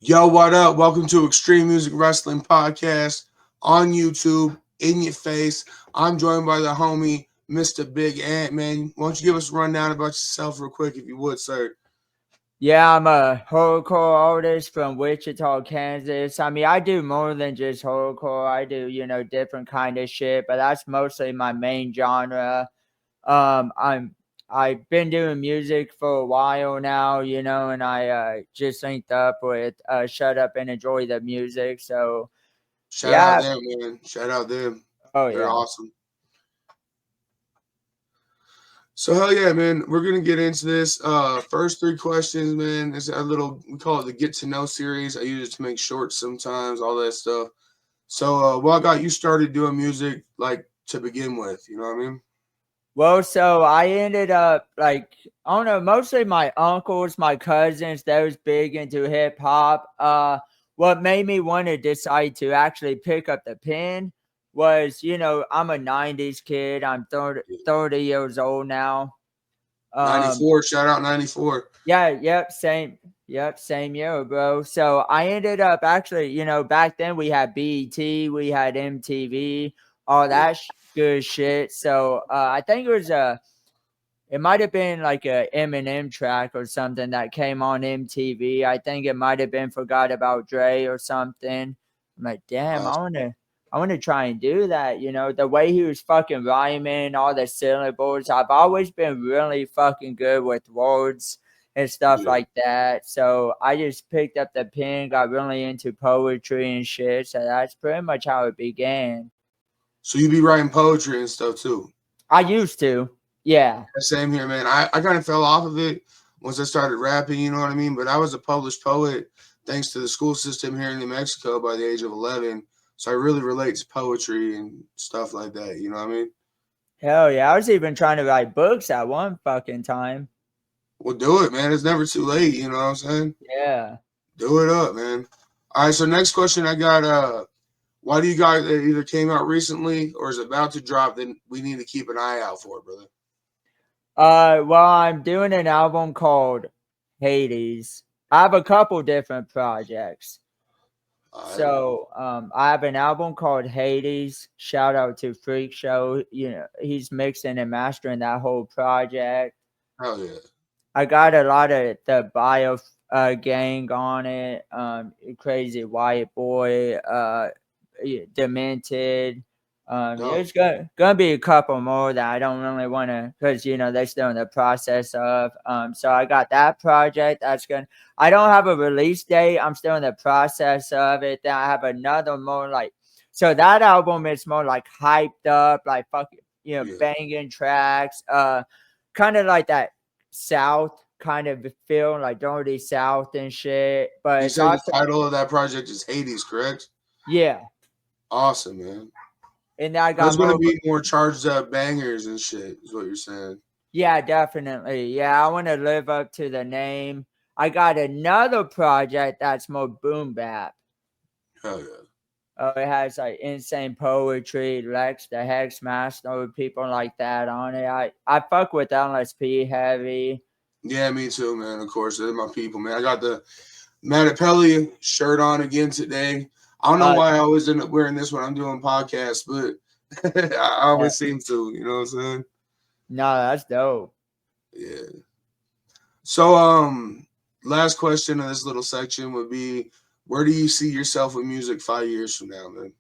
Yo, what up? Welcome to Extreme Music Wrestling Podcast on YouTube, in your face. I'm joined by the homie, Mr. Big Ant, man. Why don't you give us a rundown about yourself real quick, if you would, sir? Yeah, I'm a horrorcore artist from Wichita, Kansas. I mean, I do more than just horrorcore. I do, different kind of shit, but that's mostly my main genre. I've been doing music for a while now, and I just linked up with Shut Up and Enjoy the Music. So Shout out yeah, them, man. Shout out them. oh They're yeah. awesome. So hell yeah, man. We're gonna get into this. First three questions, man. It's a little, we call it the get to know series. I use it to make shorts sometimes, all that stuff. So what got you started doing music, like, to begin with? You know what I mean? Well, so I ended up like, I don't know, mostly my uncles, my cousins, they was big into hip hop. What made me want to decide to actually pick up the pen was, I'm a 90s kid. I'm 30 years old now. Um, 94. Shout out 94. yeah, yep, same year, bro. So I ended up actually, back then we had BET, we had MTV, all Yeah. that good shit. So I think it might have been like a Eminem track or something that came on MTV. I think it might have been Forgot About Dre or something. I'm like, damn, I wanna try and do that. The way he was fucking rhyming, all the syllables. I've always been really fucking good with words and stuff Yeah. like that. So I just picked up the pen, got really into poetry and shit. So that's pretty much how it began. So you be writing poetry and stuff too. I used to. Yeah. Same here, man. I kind of fell off of it once I started rapping, you know what I mean? But I was a published poet thanks to the school system here in New Mexico by the age of 11. So I really relate to poetry and stuff like that, you know what I mean? Hell yeah. I was even trying to write books at one fucking time. Well, do it, man. It's never too late, you know what I'm saying? Yeah. Do it up, man. All right, so next question I got, why do you guys that either came out recently or is about to drop, then we need to keep an eye out for it, brother? Well, I'm doing an album called Hades. I have a couple different projects. All right. So, I have an album called Hades. Shout out to Freak Show. He's mixing and mastering that whole project. Hell yeah. I got a lot of the Bio gang on it. Crazy White Boy, Demented. Dope. There's gonna be a couple more that I don't really want to, because they're still in the process of. So I got that project. I don't have a release date. I'm still in the process of it. Then I have another more like. So that album is more like hyped up, like fucking, Yeah. banging tracks. Kind of like that South kind of feel, like Dirty South and shit. But You it's said the also, title of that project is Hades, correct? yeah. Awesome, man. And I got There's gonna more. be more charged up bangers and shit, is what you're saying. Yeah, definitely. Yeah, I want to live up to the name. I got another project that's more boom bap. Hell yeah. It has like insane poetry, Lex the Hex Master, people like that on it. I fuck with LSP heavy. Yeah, me too, man. Of course, they're my people, man. I got the Mattapelli shirt on again today. I don't know Uh, why I always end up wearing this when I'm doing podcasts, but I yeah. always seem to, you know what I'm saying? No, that's dope. Yeah. So, last question of this little section would be, where do you see yourself with music 5 years from now, man?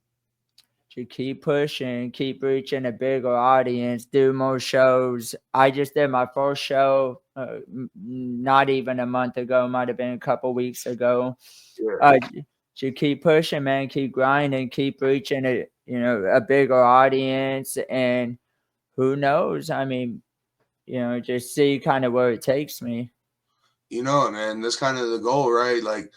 To keep pushing, keep reaching a bigger audience, do more shows. I just did my first show not even a month ago, might have been a couple weeks ago. Yeah. Uh, to keep pushing, man, keep grinding, keep reaching a bigger audience, and who knows? I mean, just see kind of where it takes me. You know it, man. That's kind of the goal, right? Like,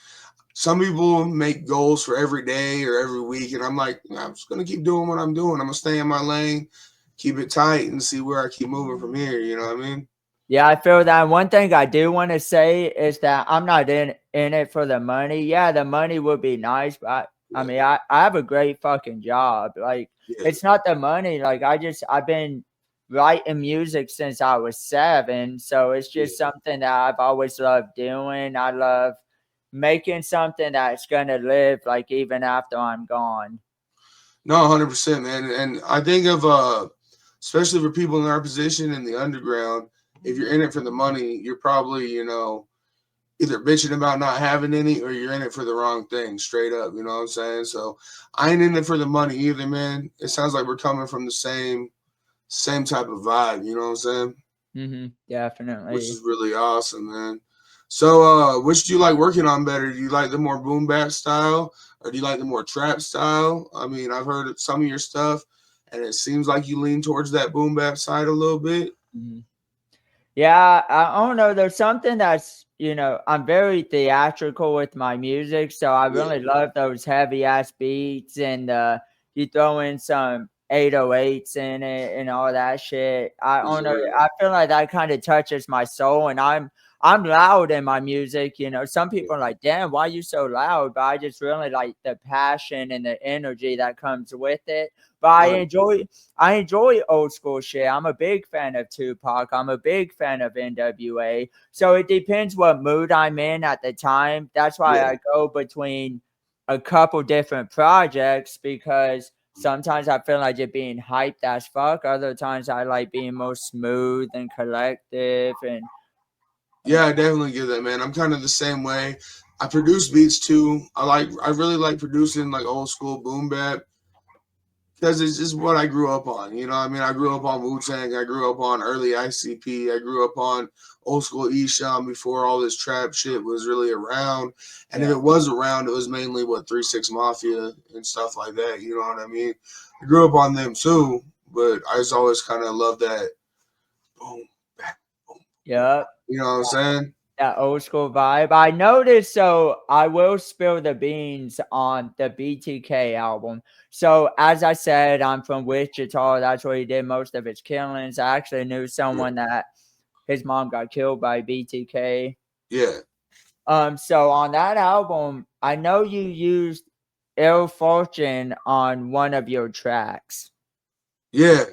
some people make goals for every day or every week, and I'm like, I'm just gonna keep doing what I'm doing. I'm gonna stay in my lane, keep it tight, and see where I keep moving from here. You know what I mean? Yeah, I feel that. One thing I do want to say is that I'm not in it for the money. Yeah, the money would be nice, but I Yeah, mean, I have a great fucking job. Like, yeah, it's not the money. Like, I've been writing music since I was 7, so it's yeah. just something that I've always loved doing. I love making something that's gonna live like even after I'm gone. No, 100%, man. And I think of especially for people in our position in the underground, if you're in it for the money, you're probably, either bitching about not having any or you're in it for the wrong thing, straight up. You know what I'm saying? So I ain't in it for the money either, man. It sounds like we're coming from the same type of vibe, you know what I'm saying? Which Definitely. is really awesome, man. So which do you like working on better? Do you like the more boom bap style or do you like the more trap style? I mean, I've heard some of your stuff and it seems like you lean towards that boom bap side a little bit. Mhm. Yeah, I don't know. There's something that's, I'm very theatrical with my music, so I Yeah, really love those heavy ass beats and you throw in some 808s in it and all that shit. I don't know. deserve. I feel like that kind of touches my soul, and I'm loud in my music. Some people are like, "Damn, why you so loud?" But I just really like the passion and the energy that comes with it. But I enjoy old school shit. I'm a big fan of Tupac. I'm a big fan of NWA. So it depends what mood I'm in at the time. That's why Yeah. I go between a couple different projects because sometimes I feel like just being hyped as fuck. Other times I like being more smooth and collective and Yeah, I definitely get that, man. I'm kind of the same way. I produce beats too. I really like producing like old school boom bap because it's just what I grew up on. You know what I mean? I grew up on Wu Tang. I grew up on early ICP. I grew up on old school Esham before all this trap shit was really around. And if yeah. it was around, it was mainly what 3 6 Mafia and stuff like that. You know what I mean? I grew up on them too, but I just always kind of love that boom, bap, boom, boom. Yep. You know what I'm saying? That old school vibe. I noticed, so I will spill the beans on the BTK album. So as I said, I'm from Wichita. That's where he did most of his killings. I actually knew Yeah. someone that his mom got killed by BTK. Yeah. So on that album, I know you used Ill Fortune on one of your tracks. Yeah.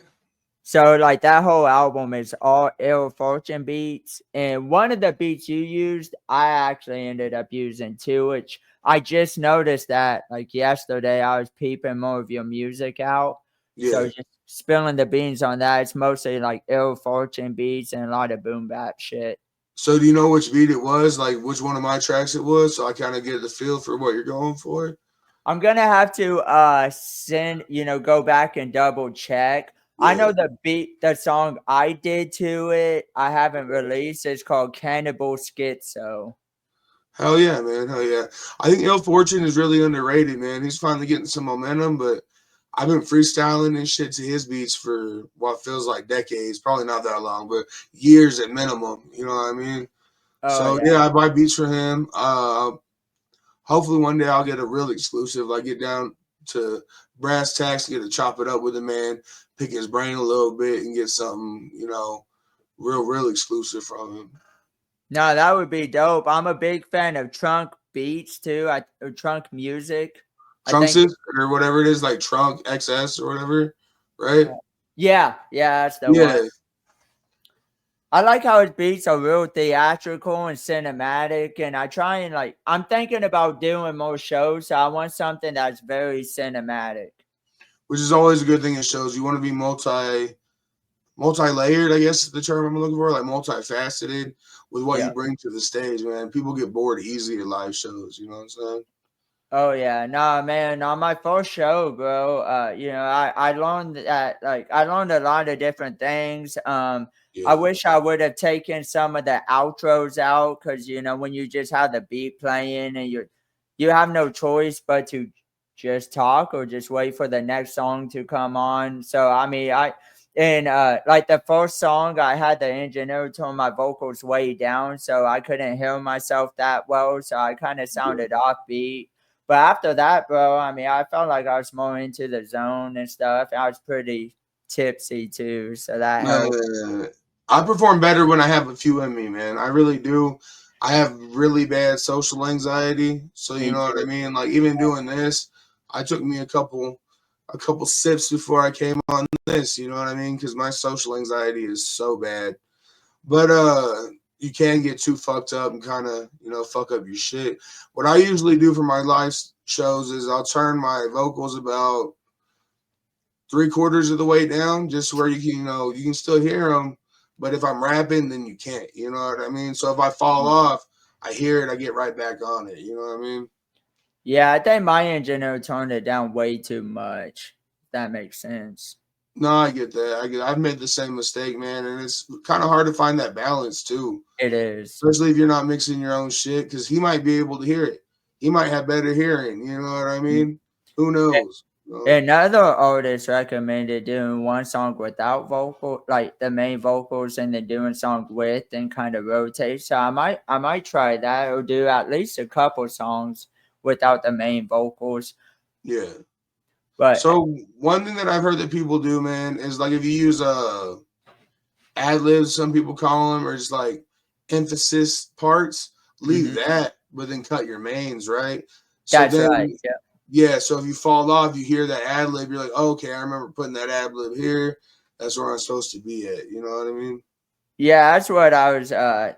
So like that whole album is all Ill Fortune beats. And one of the beats you used, I actually ended up using too, which I just noticed that like yesterday I was peeping more of your music out. So Yeah. just spilling the beans on that. It's mostly like Ill Fortune beats and a lot of boom bap shit. So do you know which beat it was? Like which one of my tracks it was? So I kind of get the feel for what you're going for. I'm gonna have to go back and double check. I Yeah. know the song I did to it, I haven't released. It's called Cannibal Schizo. Hell yeah, man. Hell yeah. I think Ill Fortune is really underrated, man. He's finally getting some momentum, but I've been freestyling and shit to his beats for what feels like decades. Probably not that long, but years at minimum. You know what I mean? Oh So yeah. yeah, I buy beats for him. Hopefully one day I'll get a real exclusive. I get down to brass tacks, get to chop it up with a man, pick his brain a little bit, and get something, real exclusive from him. No, that would be dope. I'm a big fan of trunk beats too. Or trunk music. I think Trunkses or whatever it is, like Trunk XS or whatever, right? yeah, that's the one. Yeah, I like how his beats are real theatrical and cinematic, and I try and I'm thinking about doing more shows, so I want something that's very cinematic. which is always a good thing in shows. You want to be multi-layered, I guess is the term I'm looking for, like multifaceted with what you Yeah. bring to the stage, man. People get bored easy at live shows, you know what I'm saying? Oh yeah, nah, man. On my first show, bro, I learned that I learned a lot of different things. I Yeah. wish I would have taken some of the outros out because when you just have the beat playing and you have no choice but to just talk or just wait for the next song to come on. So I mean, like the first song, I had the engineer turn my vocals way down, so I couldn't hear myself that well. So I kind of Yeah. sounded offbeat. But after that, bro, I mean, I felt like I was more into the zone and stuff. I was pretty tipsy too, so that helped. Man, I perform better when I have a few in me, man. I really do. I have really bad social anxiety, so you Me know what I too. mean. Like even doing this, I took me a couple sips before I came on this. You know what I mean? Because my social anxiety is so bad. But you can get too fucked up and kind of, fuck up your shit. What I usually do for my live shows is I'll turn my vocals about 3/4 of the way down, just where you can, you can still hear them. But if I'm rapping, then you can't. You know what I mean? So if I fall off, I hear it, I get right back on it. You know what I mean? Yeah, I think my engineer turned it down way too much. If that makes sense. No, I get that. I've made the same mistake, man, and it's kind of hard to find that balance too. It is. Especially if you're not mixing your own shit, because he might be able to hear it. He might have better hearing. You know what I mean? Who knows? Another artist recommended doing one song without vocal, like the main vocals, and then doing song with, and kind of rotate. So I might try that, or do at least a couple songs without the main vocals. Yeah. But So one thing that I've heard that people do, man, is like if you use ad libs, some people call them, or just like emphasis parts, leave that, but then cut your mains, right? So that's then, right. Yeah. yeah. So if you fall off, you hear that ad lib, you're like, oh, okay, I remember putting that ad lib here. That's where I'm supposed to be at. You know what I mean? Yeah, that's what I was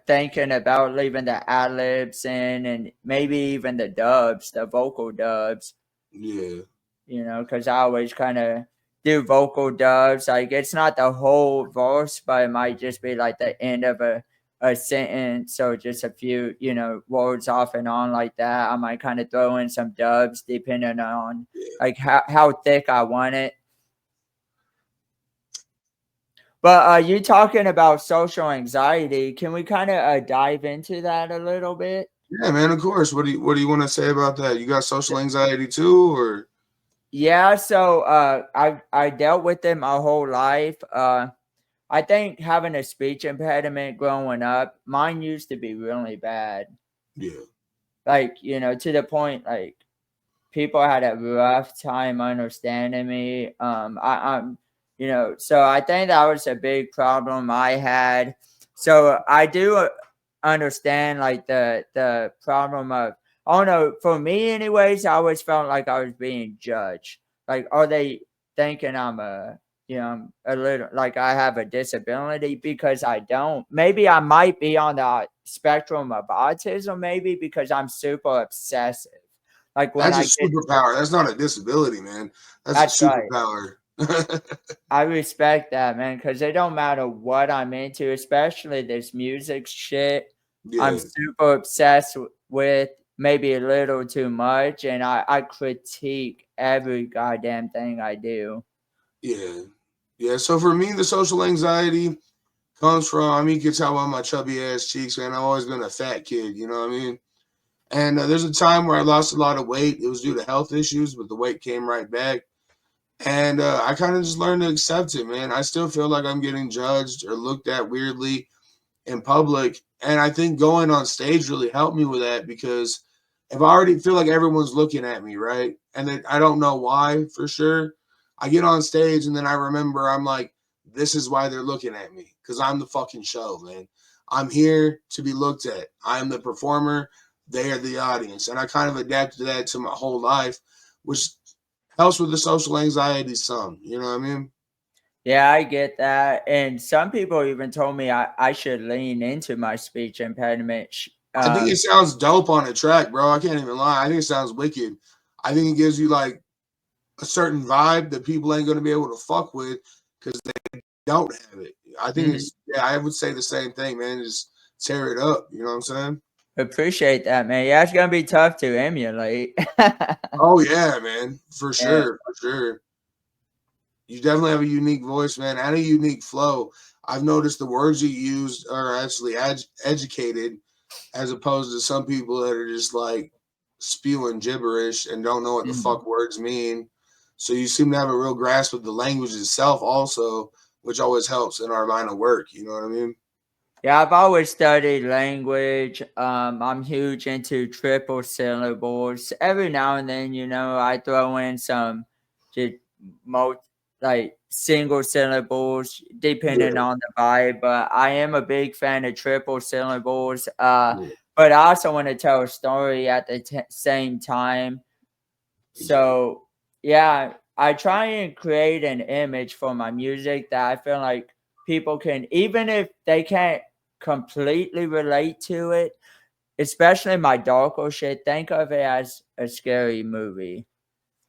thinking about, leaving the ad libs in, and maybe even the dubs, the vocal dubs. Yeah. Because I always kind of do vocal dubs. Like, it's not the whole verse, but it might just be like the end of a sentence. So just a few, words off and on like that. I might kind of throw in some dubs depending on like how thick I want it. But you talking about social anxiety? Can we kind of dive into that a little bit? Yeah, man. Of course. What do you want to say about that? You got social anxiety too, or? Yeah, so I dealt with it my whole life. I think having a speech impediment growing up, mine used to be really bad. Yeah. Like, to the point like people had a rough time understanding me. I'm so I think that was a big problem I had. So I do understand like the problem of, I don't know, for me anyways, I always felt like I was being judged. Like, are they thinking I'm I'm a little like I have a disability, because I don't. Maybe I might be on the spectrum of autism, maybe because I'm super obsessive. Like when That's a I get, superpower. That's not a disability, man. That's a that's right. superpower. I respect that, man, because it don't matter what I'm into, especially this music shit. I'm Yeah. super obsessed with, maybe a little too much, and I critique every goddamn thing I do. Yeah. Yeah. So for me, the social anxiety comes from, I mean, you can tell by my chubby ass cheeks, man. I've always been a fat kid, you know what I mean? And there's a time where I lost a lot of weight. It was due to health issues, but the weight came right back. And I kind of just learned to accept it, man. I still feel like I'm getting judged or looked at weirdly in public. And I think going on stage really helped me with that, because if I already feel like everyone's looking at me, right? And then I don't know why for sure, I get on stage and then I remember I'm like, this is why they're looking at me, because I'm the fucking show, man. I'm here to be looked at. I'm the performer. They are the audience. And I kind of adapted that to my whole life, which helps with the social anxiety some. You know what I mean? Yeah, I get that. And some people even told me I should lean into my speech impediment. I think it sounds dope on a track, bro. I can't even lie. I think it sounds wicked. I think it gives you like a certain vibe that people ain't gonna be able to fuck with because they don't have it. I think it's, yeah, I would say the same thing, man. Just tear it up. You know what I'm saying? Appreciate that, man. Yeah, it's gonna be tough to emulate. Oh yeah, man. For Yeah. sure. For sure. You definitely have a unique voice, man, and a unique flow. I've noticed the words you use are actually educated, as opposed to some people that are just like spewing gibberish and don't know what the Mhm. fuck words mean. So you seem to have a real grasp of the language itself, also, which always helps in our line of work. You know what I mean? Yeah, I've always studied language. I'm huge into triple syllables. Every now and then, I throw in some just most like single syllables, depending Yeah, on the vibe. But I am a big fan of triple syllables. yeah, But I also want to tell a story at the same time. exactly. So yeah, I try and create an image for my music that I feel like people can, even if they can't completely relate to it, especially my darker shit. Think of it as a scary movie.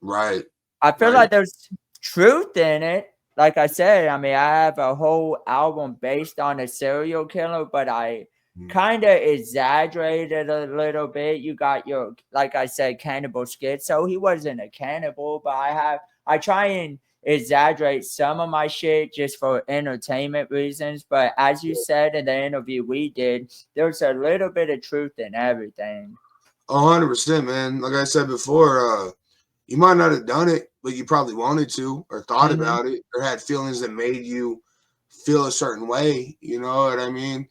Right. I feel Right. like there's truth in it. Like I said, I mean, I have a whole album based on a serial killer, but I kind of exaggerated a little bit. You got your, like I said, cannibal skit. So he wasn't a cannibal, but I try and exaggerate some of my shit just for entertainment reasons. But as you said in the interview we did, there's a little bit of truth in everything. 100%, man. Like I said before, you might not have done it, but you probably wanted to, or thought Mm-hmm. about it, or had feelings that made you feel a certain way. You know what I mean?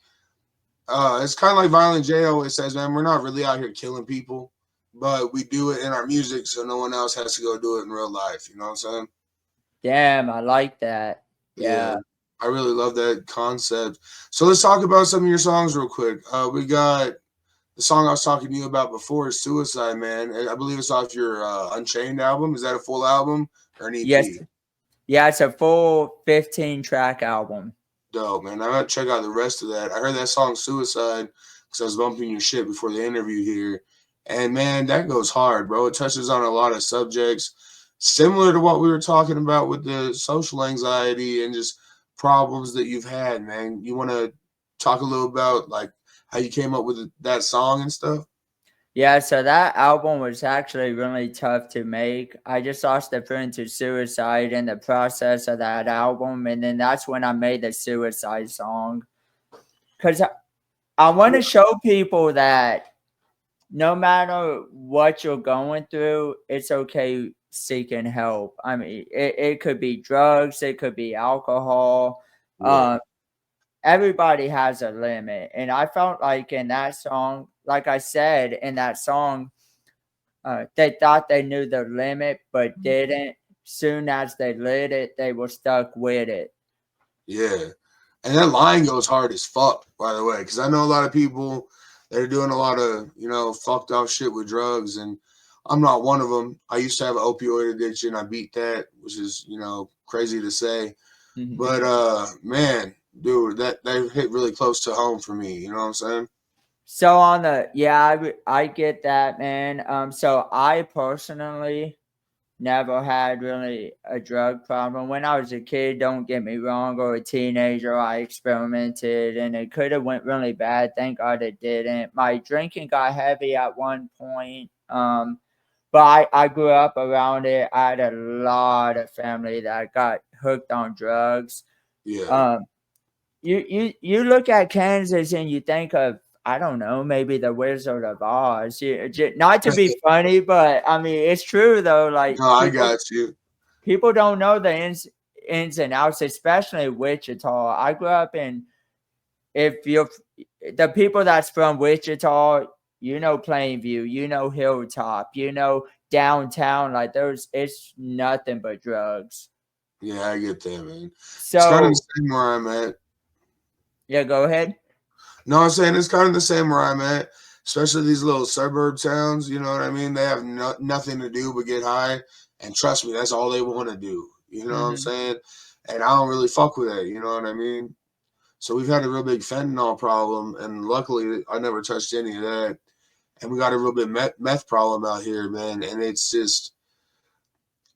It's kind of like Violent J always says, man, we're not really out here killing people, but we do it in our music so no one else has to go do it in real life. You know what I'm saying? Damn, I like that. Yeah, Yeah. I really love that concept. So let's talk about some of your songs real quick. We got the song I was talking to you about before is Suicide, man. I believe it's off your Unchained album. Is that a full album or an Yes. EP? Yeah, it's a full 15 track album. Dope, man. I gotta check out the rest of that. I heard that song Suicide because I was bumping your shit before the interview here. And man, that goes hard, bro. It touches on a lot of subjects similar to what we were talking about with the social anxiety and just problems that you've had, man. You wanna talk a little about like how you came up with that song and stuff? Yeah, so that album was actually really tough to make. I just lost a friend to suicide in the process of that album, and then that's when I made the suicide song. Because I want to show people that no matter what you're going through, it's okay seeking help. I mean, it could be drugs, it could be alcohol. Yeah. Everybody has a limit. And I felt like in that song, like I said, in that song, they thought they knew their limit, but didn't. Soon as they lit it, they were stuck with it. Yeah. And that line goes hard as fuck, by the way, because I know a lot of people that are doing a lot of, fucked off shit with drugs, and I'm not one of them. I used to have an opioid addiction. I beat that, which is, crazy to say. Mhm. But man, dude, that hit really close to home for me. You know what I'm saying? So on the yeah, I get that, man. So I personally never had really a drug problem. When I was a kid, don't get me wrong, or a teenager, I experimented and it could have went really bad. Thank God it didn't. My drinking got heavy at one point. But I grew up around it. I had a lot of family that got hooked on drugs. Yeah. Um, you look at Kansas and you think of, I don't know, maybe the Wizard of Oz. Not to be funny, but I mean it's true though. Like No, I got you. people don't know the ins and outs, especially Wichita. I grew up in, if you're the people that's from Wichita, you know Plainview, you know Hilltop, you know downtown. Like it's nothing but drugs. Yeah, I get that, man. It's kind of the So same where I'm at. yeah, go ahead. No, I'm saying it's kind of the same where I'm at, especially these little suburb towns. You know what I mean? They have nothing to do but get high, and trust me, that's all they want to do. You know what I'm Hmm. saying? And I don't really fuck with that. You know what I mean? So we've had a real big fentanyl problem, and luckily I never touched any of that. And we got a real big meth problem out here, man. And it's just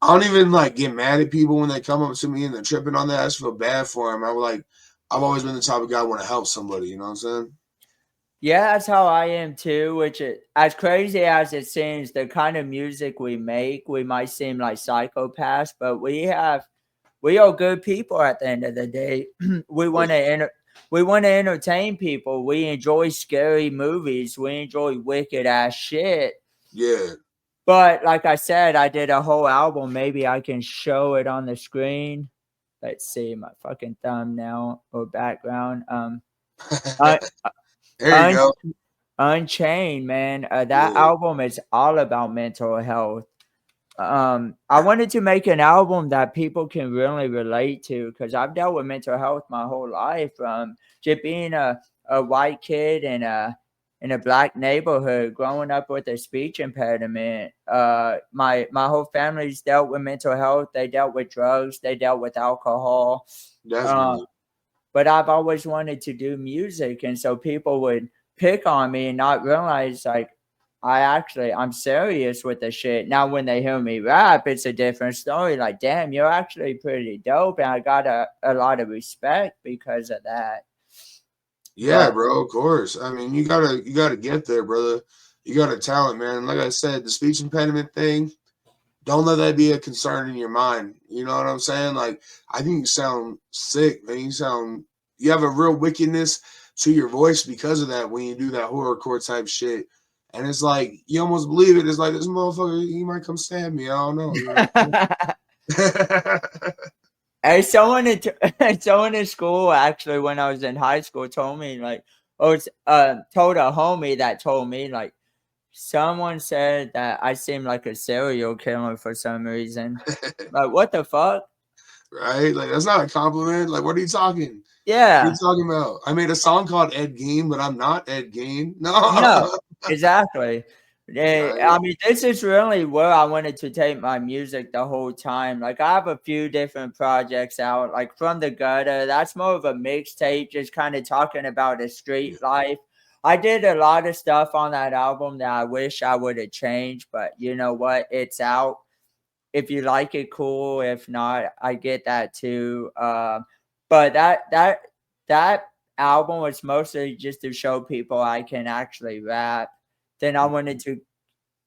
I don't even like get mad at people when they come up to me and they're tripping on that. I just feel bad for them. I've always been the type of guy who want to help somebody. You know what I'm saying? Yeah, that's how I am too. Which is as crazy as it seems, the kind of music we make, we might seem like psychopaths, but we are good people at the end of the day. we Oh want to we want to entertain people. We enjoy scary movies. We enjoy wicked ass shit. yeah. But like I said, I did a whole album. Maybe I can show it on the screen. Let's see my fucking thumbnail or background. Uh, There you un- go. Unchained, man. That Yeah. album is all about mental health. I wanted to make an album that people can really relate to because I've dealt with mental health my whole life. Just being a white kid in a black neighborhood, growing up with a speech impediment. My whole family's dealt with mental health. They dealt with drugs. They dealt with alcohol. Uh, Definitely. but I've always wanted to do music. And so people would pick on me and not realize like I'm serious with the shit. Now when they hear me rap, it's a different story. Like, damn, you're actually pretty dope. And I got a lot of respect because of that. Yeah, bro, of course. I mean, you gotta get there, brother. You got a talent, man. Like I said, the speech impediment thing, don't let that be a concern in your mind. You know what I'm saying? Like, I think you sound sick, man. You have a real wickedness to your voice because of that when you do that horrorcore type shit. And it's like, you almost believe it. It's like, this motherfucker, he might come stab me. I don't know. You know? Hey, someone in school actually when I was in high school told me like, told a homie that told me like, someone said that I seem like a serial killer for some reason. Like, what the fuck? Right? Like, that's not a compliment. Like, what are you talking? What are you Yeah. talking about? I made a song called Ed Gein, but I'm not Ed Gein. No, No. exactly. Yeah, Right? I mean, this is really where I wanted to take my music the whole time. Like, I have a few different projects out, like From the Gutter. That's more of a mixtape, just kind of talking about the street life. I did a lot of stuff on that album that I wish I would have changed, but you know what? It's out. If you like it, cool. If not, I get that too. But that album was mostly just to show people I can actually rap. Then I wanted to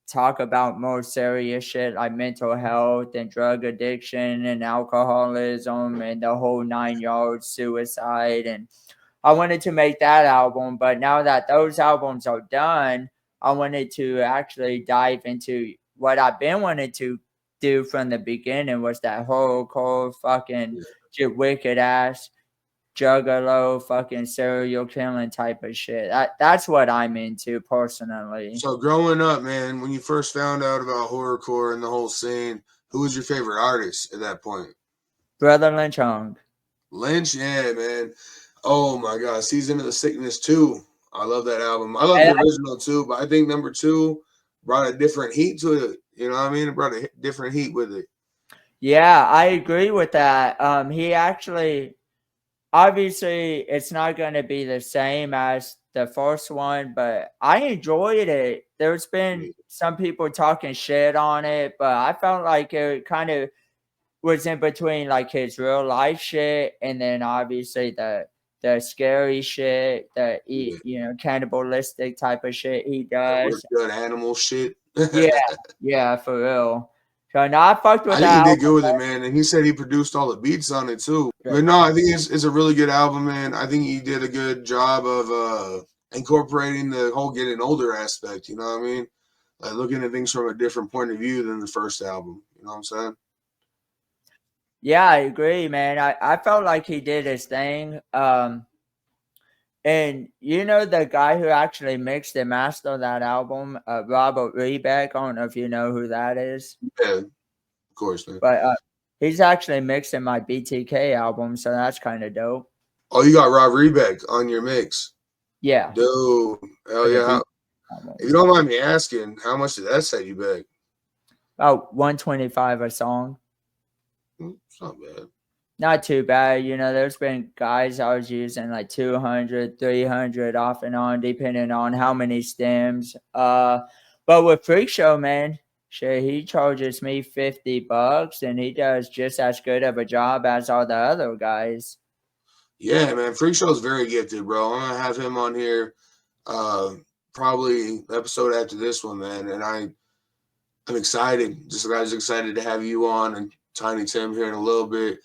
talk about more serious shit like mental health and drug addiction and alcoholism and the whole 9 yards, suicide. And I wanted to make that album, but now that those albums are done, I wanted to actually dive into what I've been wanting to do from the beginning was that horrorcore fucking just wicked ass juggalo fucking serial killing type of shit. That's what I'm into personally. So growing up, man, when you first found out about horrorcore and the whole scene, who was your favorite artist at that point? Brother Lynch Hung. Lynch, yeah, man. Oh my God, Season of the Sickness 2. I love that album. I love the And original too, but I think number 2 brought a different heat to it. You know what I mean? It brought a different heat with it. yeah, I agree with that. He actually obviously it's not going to be the same as the first one, but I enjoyed it. There's been some people talking shit on it, but I felt like it kind of was in between like his real life shit and then obviously the scary shit, cannibalistic type of shit he That was does. good animal shit. Yeah, yeah, for real. So no, I fucked with I think he that did album. good with it, man. And he said he produced all the beats on it too. But no, I think it's a really good album, man. I think he did a good job of incorporating the whole getting older aspect. You know what I mean? Like looking at things from a different point of view than the first album. You know what I'm saying? Yeah, I agree, man. I felt like he did his thing. And you know the guy who actually mixed and mastered that album, Robert Rebeck. I don't know if you know who that is, Yeah, of course, man. but he's actually mixing my BTK album, so that's kind of dope. Oh, you got Rob Rebeck on your mix. Yeah, Dude, hell for the yeah. beat album. If you don't mind me asking, how much did that set you back? About 125 a song. It's not bad. Not too bad. You know, there's been guys I was using like 200, 300 off and on, depending on how many stems. But with Freak Show, man, shit, he charges me $50 and he does just as good of a job as all the other guys. Yeah, man. Freak Show's very gifted, bro. I'm gonna have him on here probably episode after this one, man. And I'm excited. Just guys excited to have you on and Tiny Tim here in a little bit.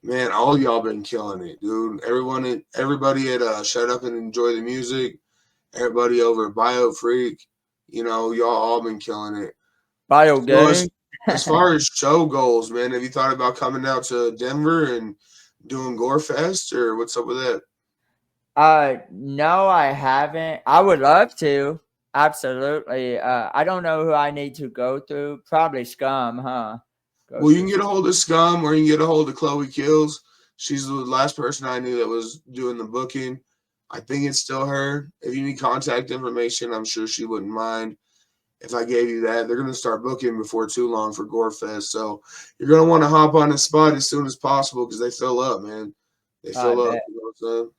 Man, all y'all been killing it, dude. Everybody at Shut Up and Enjoy the Music, everybody over at Bio Freak, you know, y'all all been killing it. Bio So Gang. as far as show goals, man, have you thought about coming out to Denver and doing Gore Fest or what's up with that? No, I haven't. I would love to. Absolutely. I don't know who I need to go through. Probably Scum, huh? Go Well, you can through. get a hold of Scum or you can get a hold of Chloe Kills. She's the last person I knew that was doing the booking. I think it's still her. If you need contact information, I'm sure she wouldn't mind if I gave you that. They're going to start booking before too long for Gore Fest. So you're going to want to hop on the spot as soon as possible because they fill up, man. They I fill up. bet. You know what I'm saying?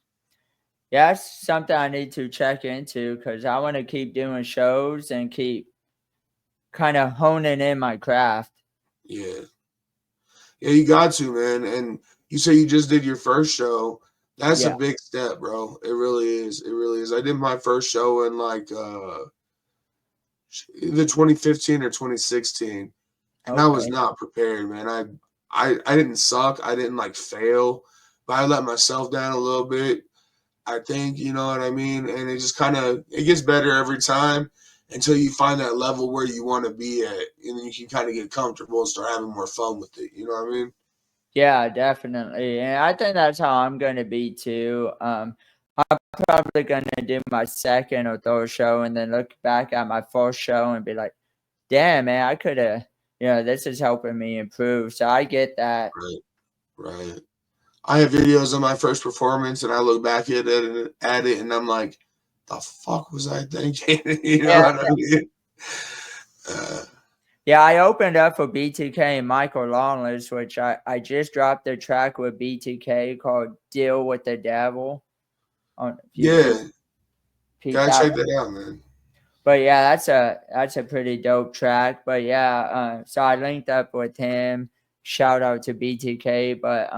Yeah, that's something I need to check into because I want to keep doing shows and keep kind of honing in my craft. Yeah. Yeah, you got to, man. And you say you just did your first show. That's a Yeah. big step, bro. It really is. It really is. I did my first show in like either 2015 or 2016, and I was Okay. not prepared, man. I didn't suck. I didn't like fail, but I let myself down a little bit. I think, you know what I mean? And it just kind of it gets better every time until you find that level where you want to be at, and then you can kind of get comfortable and start having more fun with it. You know what I mean? Yeah, definitely. And I think that's how I'm going to be too. I'm probably going to do my second or third show and then look back at my first show and be like, damn, man, I could have, this is helping me improve. So I get that. Right, right. I have videos of my first performance, and I look back at it, and I'm like, "The fuck was I thinking?" You know Yeah. what I mean? Uh, Yeah, I opened up for BTK and Michael Lawless, which I just dropped a track with BTK called Deal with the Devil. On if you yeah, peep gotta that. check that out, man. But yeah, that's a pretty dope track. But yeah, so I linked up with him. Shout out to BTK. But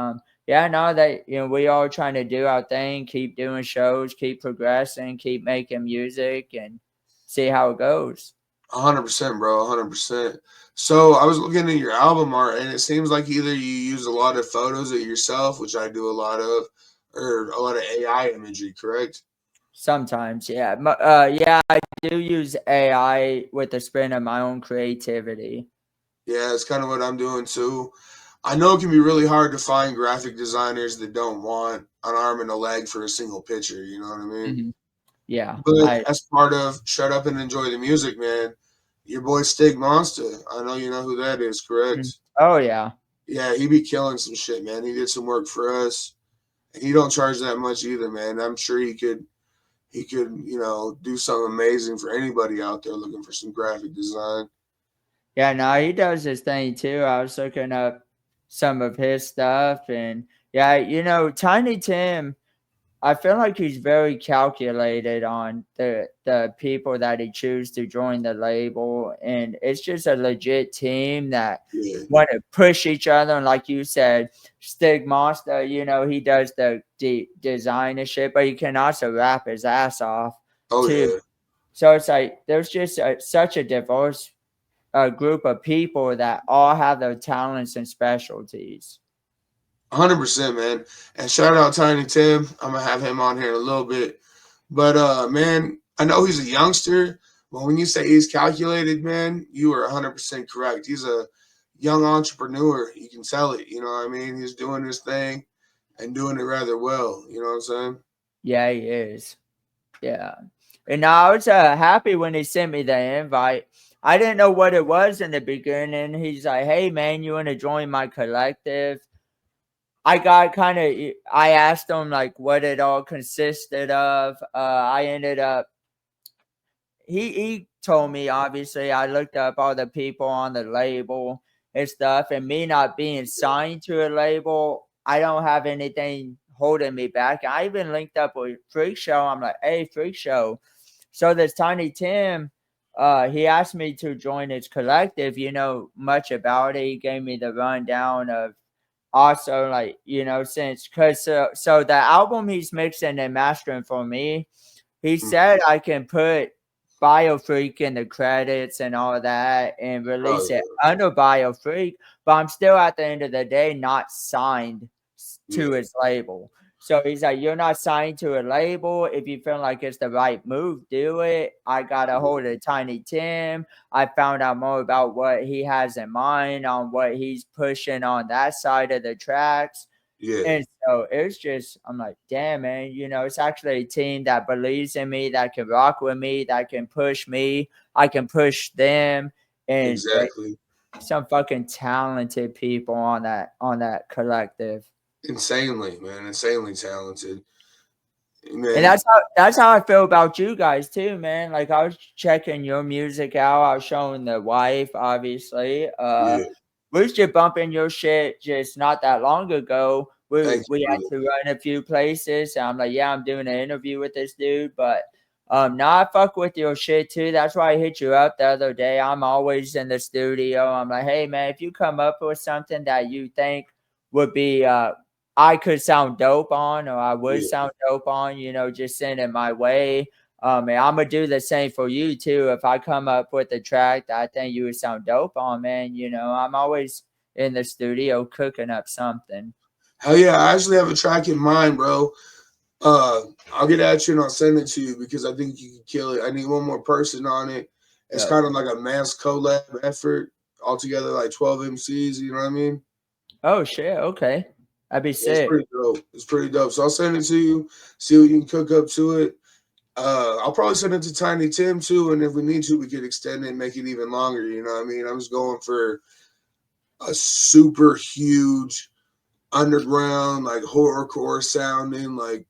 yeah, no, that we all trying to do our thing, keep doing shows, keep progressing, keep making music, and see how it goes. 100%, bro. 100%. So I was looking at your album art, and it seems like either you use a lot of photos of yourself, which I do a lot of, or a lot of AI imagery. Correct? Sometimes, yeah, yeah, I do use AI with the spin of my own creativity. Yeah, it's kind of what I'm doing too. I know it can be really hard to find graphic designers that don't want an arm and a leg for a single picture. You know what I mean? Hmm. Yeah, But as part of Shut Up and Enjoy the Music, man, your boy Stig Monster, I know you know who that is, Mhm. correct? Oh yeah. Yeah, he be killing some shit, man. He did some work for us. And he don't charge that much either, man. I'm sure he could do something amazing for anybody out there looking for some graphic design. Yeah, no, he does his thing too. I was looking up some of his stuff, and yeah, Tiny Tim, I feel like he's very calculated on the people that he chooses to join the label, and it's just a legit team that Yeah. want to push each other. And like you said, Stig Monster, he does the design and shit, but he can also rap his ass off Oh too. yeah. So it's like there's just such a diverse group of people that all have their talents and specialties. 100%, man. And shout out Tiny Tim. I'm gonna have him on here in a little bit. But man, I know he's a youngster, but when you say he's calculated, man, you are 100% correct. He's a young entrepreneur. You can tell it. You know what I mean? He's doing his thing and doing it rather well. You know what I'm saying? Yeah, he is. Yeah. And I was happy when he sent me the invite. I didn't know what it was in the beginning. He's like, "Hey man, you want to join my collective?" I asked him like what it all consisted of. I ended up he told me, obviously. I looked up all the people on the label and stuff, and me not being signed to a label, I don't have anything holding me back. I even linked up with Freak Show. I'm like, "Hey, Freak Show." So this Tiny Tim, he asked me to join his collective. You know much about it. He gave me the rundown of also, like, since because so the album he's mixing and mastering for me, he Mm. said I can put Biofreak in the credits and all that and Oh release it yeah. under Biofreak, but I'm still at the end of the day not signed to Yeah. his label. So he's like, "You're not signed to a label. If you feel like it's the right move, do it." I got a hold of Tiny Tim. I found out more about what he has in mind on what he's pushing on that side of the tracks. Yeah. And so it's just, I'm like, damn, man, it's actually a team that believes in me, that can rock with me, that can push me. I can push them. And Exactly. some fucking talented people on that collective. Insanely, man. Insanely talented. And Man. that's how I feel about you guys too, man. Like I was checking your music out. I was showing the wife, obviously. Yeah. We was just bumping your shit just not that long ago. Thank we you, had brother. to run a few places. And I'm like, yeah, I'm doing an interview with this dude, but I fuck with your shit too. That's why I hit you up the other day. I'm always in the studio. I'm like, hey man, if you come up with something that you think would be I could sound dope on, or I would Yeah. sound dope on, you know, just send it my way. And I'm gonna do the same for you too. If I come up with a track that I think you would sound dope on, man, you know, I'm always in the studio cooking up something. Hell yeah, I actually have a track in mind, bro. I'll get at you and I'll send it to you because I think you can kill it. I need one more person on it. It's kind of like a mass collab effort altogether, like 12 MCs, you know what I mean? Oh shit, okay. That'd be Yeah, it's sick. pretty dope. It's pretty dope. So I'll send it to you, see what you can cook up to it. I'll probably send it to Tiny Tim too, and if we need to, we could extend it and make it even longer, you know what I mean? I was going for a super huge underground, like horrorcore sounding, like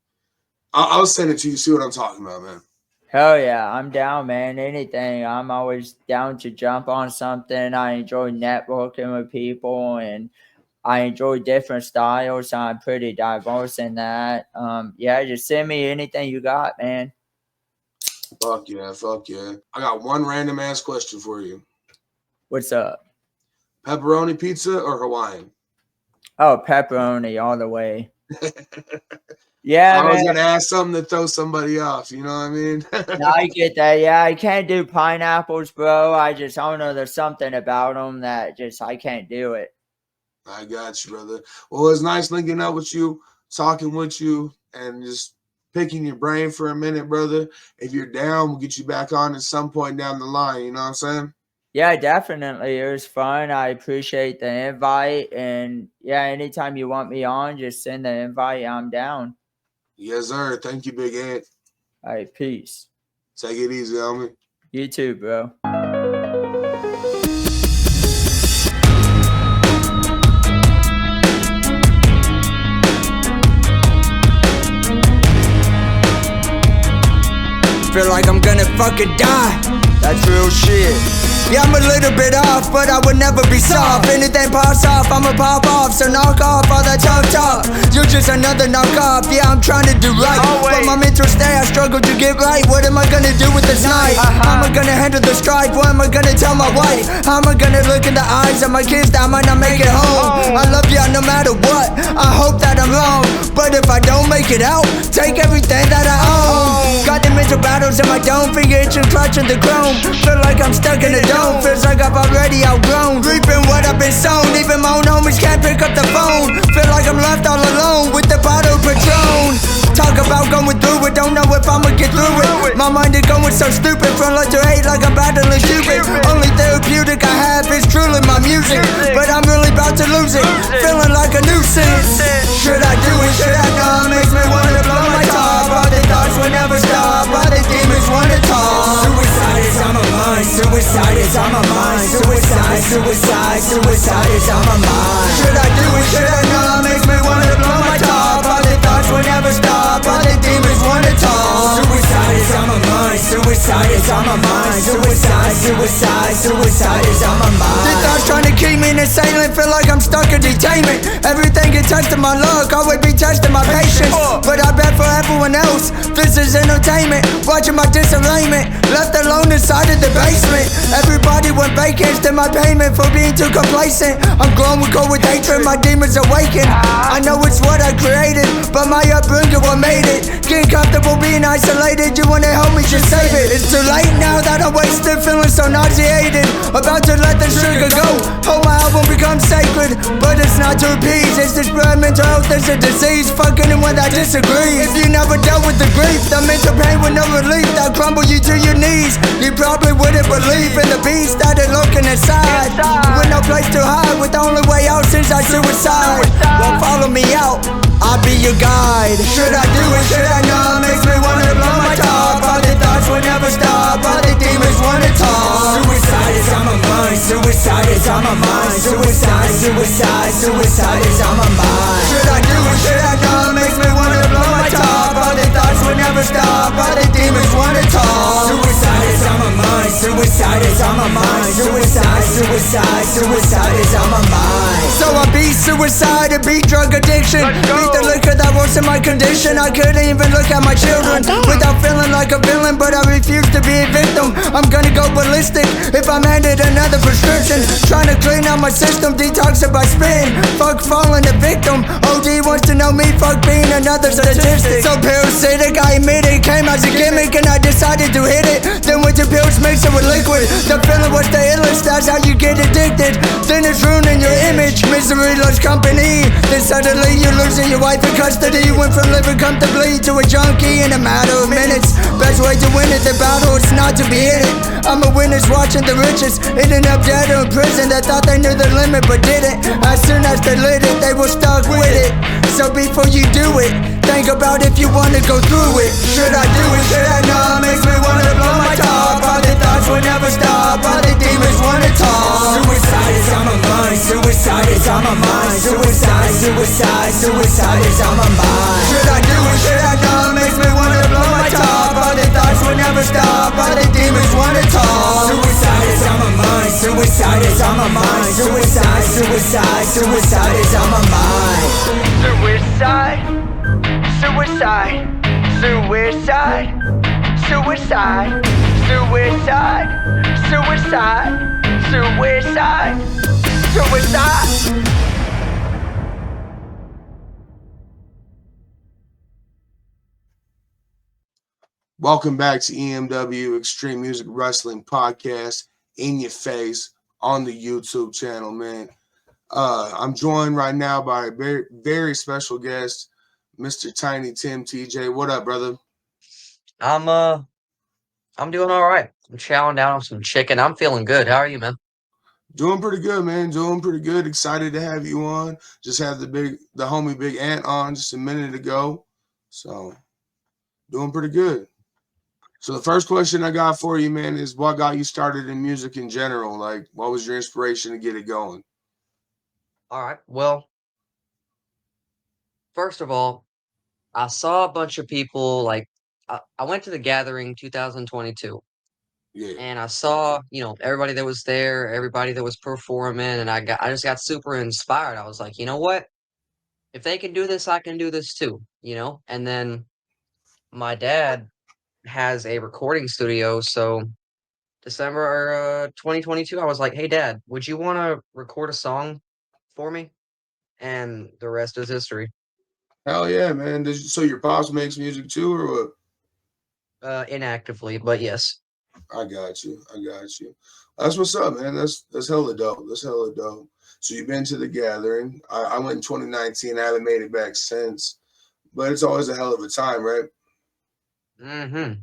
I'll send it to you, see what I'm talking about, man. Hell yeah, I'm down, man. Anything. I'm always down to jump on something. I enjoy networking with people and I enjoy different styles. I'm pretty diverse in that. Yeah, just send me anything you got, man. Fuck yeah, fuck yeah. I got one random ass question for you. What's up? Pepperoni pizza or Hawaiian? Oh, pepperoni all the way. Yeah, I was man. gonna ask something to throw somebody off, you know what I mean? No, I get that. Yeah, I can't do pineapples, bro. I don't know. There's something about them that just I can't do it. I got you, brother. Well, it's nice linking up with you, talking with you, and just picking your brain for a minute, brother. If you're down, we'll get you back on at some point down the line. You know what I'm saying? Yeah, definitely. It was fun. I appreciate the invite. And yeah, anytime you want me on, just send the invite. I'm down. Yes, sir. Thank you, Big Ant. All right, peace. Take it easy, homie. You too, bro. Feel like I'm gonna fucking die. That's real shit. Yeah, I'm a little bit off, but I would never be soft. Anything pops off, I'ma pop off. So knock off all that tough talk. You're just another knockoff. Yeah, I'm trying to do right, but my mental state, I struggle to get right. What am I gonna do with this night? How am I gonna handle the strife? What am I gonna tell my wife? How am I gonna look in the eyes of my kids that I might not make it home? I love y'all no matter what. I hope that I'm wrong, but if I don't make it out, take everything that I own. Got the mental battles in my dome, finger itching, clutching the chrome. Feel like I'm stuck in a dome. Feels like I've already outgrown, reaping what I've been sown. Even my own homies can't pick up the phone. Feel like I'm left all alone with the bottle of Patron. Talk about going through it, don't know if I'ma get through it. My mind is going so stupid, from love to hate like I'm battling Cupid. Only therapeutic I have is truly my music, but I'm really about to lose it, feeling like a nuisance. Should I do it, should I not? Makes me wanna blow my top. All the thoughts will never stop, all the demons wanna talk. Suicide is on my mind, suicide is on my mind. Suicide, suicide, suicide is on my mind. Should I do it, should I not? Makes me wanna blow my top. All the thoughts will never stop, all the demons wanna talk. Suicide is on my mind, suicide is on my mind. Suicide, suicide, suicide is on my mind. The thoughts trying to keep me in a silent, feel like I'm stuck in detainment. Everything get testing my luck, always be testing my patience. But I bet for everyone else, this is entertainment. Watching my disarrangement, left alone inside of the basement. Everybody went vacant, still my payment for being too complacent. I'm glowing with cold with hatred, my demons awaken. I know it's what I created, but my upbringing what made it. Getting comfortable being isolated, you wanna help me, just save it. It's too late now that I'm wasted, feeling so nauseated. About to let the sugar go, hope my album becomes sacred. But it's not to appease, it's to spread mental health is a disease. Fucking anyone that disagrees. If you never dealt with the grief, the mental pain with no relief, that crumble you to your knees. You probably wouldn't believe in the beast that is lurking inside. With no place to hide, with the only way out since I suicide. Well, follow me out, I'll be your guide. Should I do it, should I not? Makes me wanna blow my top. All the thoughts will never stop, all the demons wanna talk. Suicide is on my mind, suicide is on my mind. Suicide, suicide, suicide is on my mind. Should I do it, should I not? Makes me wanna blow my top. All the thoughts will will never stop. All the demons wanna talk. Suicide is on my mind. Suicide is on my mind. Suicide, suicide, suicide is on my mind. So I beat suicide and beat drug addiction. Beat the liquor that was in my condition. I couldn't even look at my children without feeling like a villain, but I refuse to be a victim. I'm gonna go ballistic if I'm handed another prescription. Trying to clean out my system, detox it by spin. Fuck falling a victim. OD wants to know me, fuck being another statistic. So parasitic, I admit it, came as a gimmick and I decided to hit it. Then went to pills, mixed it with liquid. The feeling was the illest, that's how you get addicted. Then it's ruining your image, misery loves company. Then suddenly you're losing your wife in custody. Went from living comfortably to a junkie in a matter of minutes. Best way to win it, the battle is not to be in it. I'm a witness watching the richest ending up dead or in prison. That thought they knew the limit but didn't. As soon as they lit it, they were stuck with it. So before you do it, think about if you wanna go through it. Should I do it? Should I not? Makes me wanna blow my top. All the thoughts will never stop. All the demons wanna talk. Suicide is on my mind. Suicide is on my mind. Suicide, suicide, suicide is on my mind. Should I do it? Should I not? Makes me wanna blow my top. All the thoughts will never stop. All the demons wanna talk. Suicide is on my mind. Suicide is on my mind. Suicide, suicide, suicide is on my mind. Suicide, suicide, suicide, suicide, suicide, suicide, suicide, suicide. Welcome back to EMW Extreme Music Wrestling Podcast, in your face on the YouTube channel, man. I'm joined right now by a very, very special guest, Mr. Tiny Tim TJ. What up, brother? I'm doing all right. I'm chowing down on some chicken. I'm feeling good. How are you, man? Doing pretty good, man. Doing pretty good. Excited to have you on. Just had the homie Big Ant on just a minute ago. So doing pretty good. So the first question I got for you, man, is what got you started in music in general? Like, what was your inspiration to get it going? All right. Well, first of all, I saw a bunch of people like I went to the gathering 2022 Yeah. and I saw, everybody that was there, everybody that was performing, and I just got super inspired. I was like, you know what? If they can do this, I can do this too, And then my dad has a recording studio, so December 2022, I was like, "Hey, Dad, would you want to record a song for me?" And the rest is history. Hell yeah, man. So your pops makes music too, or what? Inactively, but yes. I got you. That's what's up, man. That's hella dope. That's hella dope. So you've been to the gathering. I went in 2019. I haven't made it back since, but it's always a hell of a time, right? Mm-hmm.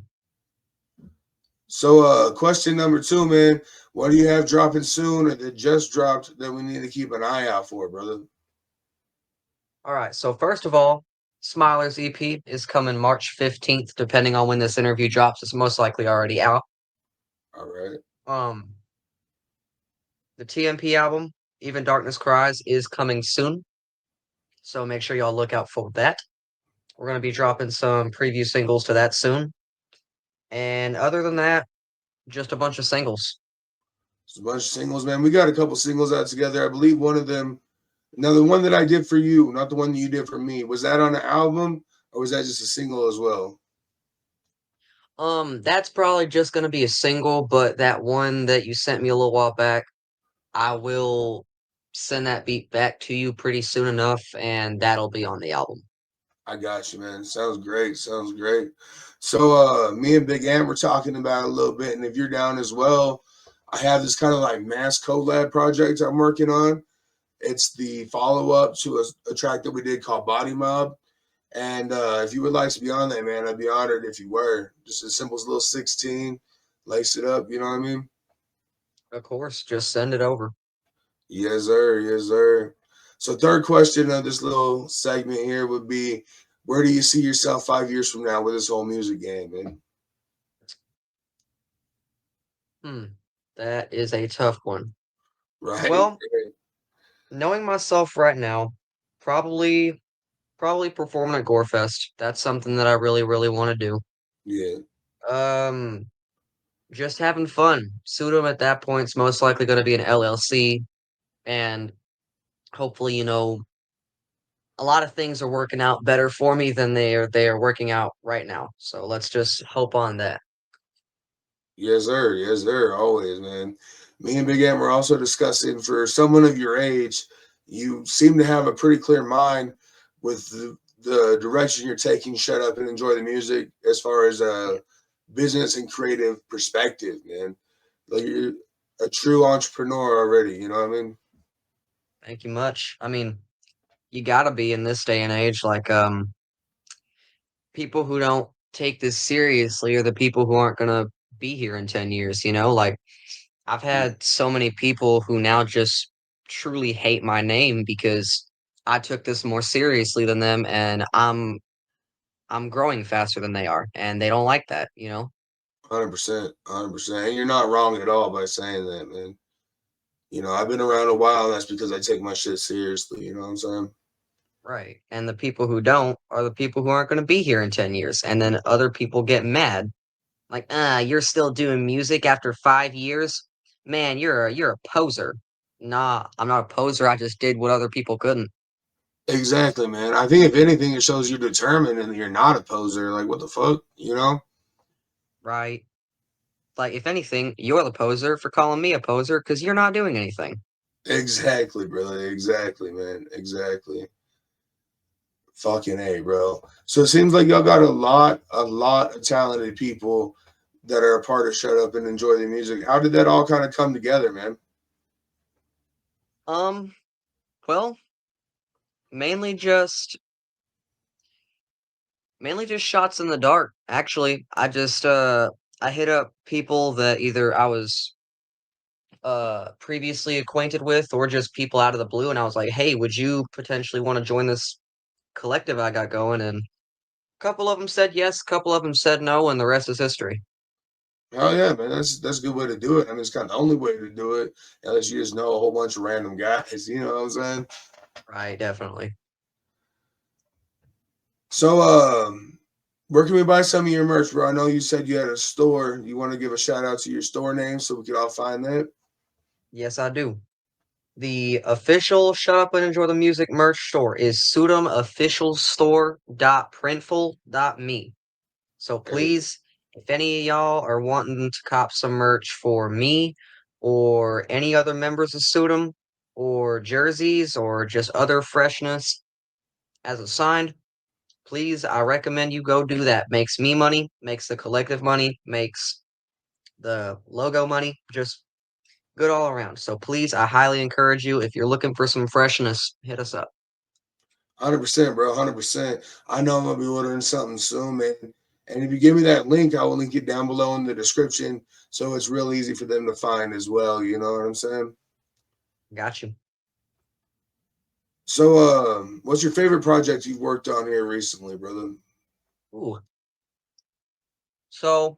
So question number 2, man. What do you have dropping soon or that just dropped that we need to keep an eye out for, brother? All right. So first of all, Smiler's EP is coming March 15th, depending on when this interview drops. It's most likely already out. All right. The TMP album, Even Darkness Cries, is coming soon. So make sure y'all look out for that. We're going to be dropping some preview singles to that soon. And other than that, just a bunch of singles. It's a bunch of singles, man. We got a couple singles out together. I believe one of them, now the one that I did for you, not the one that you did for me, was that on the album or was that just a single as well? That's probably just going to be a single, but that one that you sent me a little while back, I will send that beat back to you pretty soon enough, and that'll be on the album. I got you, man. Sounds great. So me and Big Ant were talking about it a little bit, and if you're down as well, I have this kind of like mass collab project I'm working on. It's the follow-up to a track that we did called Body Mob. And if you would like to be on that, man, I'd be honored if you were. Just as simple as a little 16, lace it up, you know what I mean? Of course, just send it over. Yes, sir. Yes, sir. So third question of this little segment here would be, where do you see yourself 5 years from now with this whole music game, man? That is a tough one. Right. Well, knowing myself right now, probably Probably performing at Gorefest. That's something that I really, really want to do. Yeah. Um, just having fun. Sudom at that point is most likely going to be an LLC, and hopefully, a lot of things are working out better for me than they are working out right now. So let's just hope on that. Yes, sir. Yes, sir. Always, man. Me and Big Ant were also discussing, for someone of your age, you seem to have a pretty clear mind with the direction you're taking. Shut up and enjoy the music as far as Yeah, business and creative perspective, man. Like, you're a true entrepreneur already. You know what I mean? thank you much. I mean, you gotta be in this day and age. Like, people who don't take this seriously are the people who aren't gonna be here in 10 years, Like, I've had so many people who now just truly hate my name because I took this more seriously than them, and I'm growing faster than they are, and they don't like that. 100%, 100%. And you're not wrong at all by saying that, man. I've been around a while, and that's because I take my shit seriously. You know what I'm saying? Right. And the people who don't are the people who aren't going to be here in 10 years. And then other people get mad. Like, you're still doing music after 5 years? Man, you're a poser. Nah, I'm not a poser. I just did what other people couldn't. Exactly, man. I think if anything, it shows you're determined and you're not a poser. Like, what the fuck, you know? Right. Like, if anything, you're the poser for calling me a poser because you're not doing anything. Exactly, brother. Exactly, man. Exactly. Fucking A, bro. So it seems like y'all got a lot of talented people that are a part of Shut Up and Enjoy the Music. How did that all kind of come together, man? Um, well, mainly just mainly just shots in the dark, actually. I hit up people that either I was previously acquainted with or just people out of the blue, and I was like, "Hey, would you potentially want to join this collective I got going?" And a couple of them said yes, a couple of them said no, and the rest is history. Oh yeah, man. That's a good way to do it. I mean, it's kind of the only way to do it, unless you just know a whole bunch of random guys. You know what I'm saying? Right, definitely. So, where can we buy some of your merch, bro? I know you said you had a store. You want to give a shout out to your store name so we could all find that? Yes, I do. The official Shut Up and Enjoy the Music merch store is sudomofficialstore.printful.me. So Hey, please, if any of y'all are wanting to cop some merch for me or any other members of Sudom or jerseys or just other freshness as a sign, please, I recommend you go do that. Makes me money, makes the collective money, makes the logo money, just good all around. So please, I highly encourage you. If you're looking for some freshness, hit us up. 100%, bro. 100%. I know I'm gonna be ordering something soon, man. And if you give me that link, I will link it down below in the description, so it's real easy for them to find as well. You know what I'm saying? Got you. So, what's your favorite project you've worked on here recently, brother? Ooh. So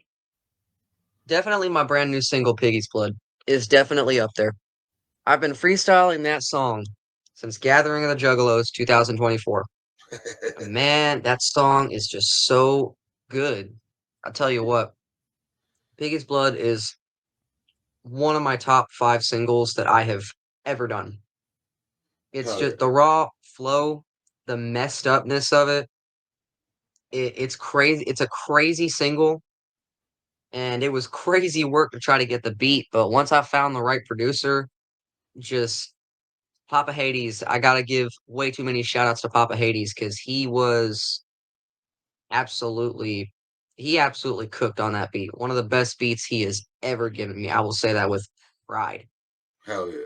definitely my brand new single, Piggy's Blood, is definitely up there. I've been freestyling that song since Gathering of the Juggalos 2024. And man, that song is just so good. I tell you what, Piggy's Blood is one of my top 5 singles that I have ever done. It's Hell yeah. just the raw flow, the messed upness of it. It's crazy. It's a crazy single, and it was crazy work to try to get the beat. But once I found the right producer, just Papa Hades, I gotta give way too many shout outs to Papa Hades because absolutely he absolutely cooked on that beat. One of the best beats he has ever given me. I will say that with pride. Hell yeah.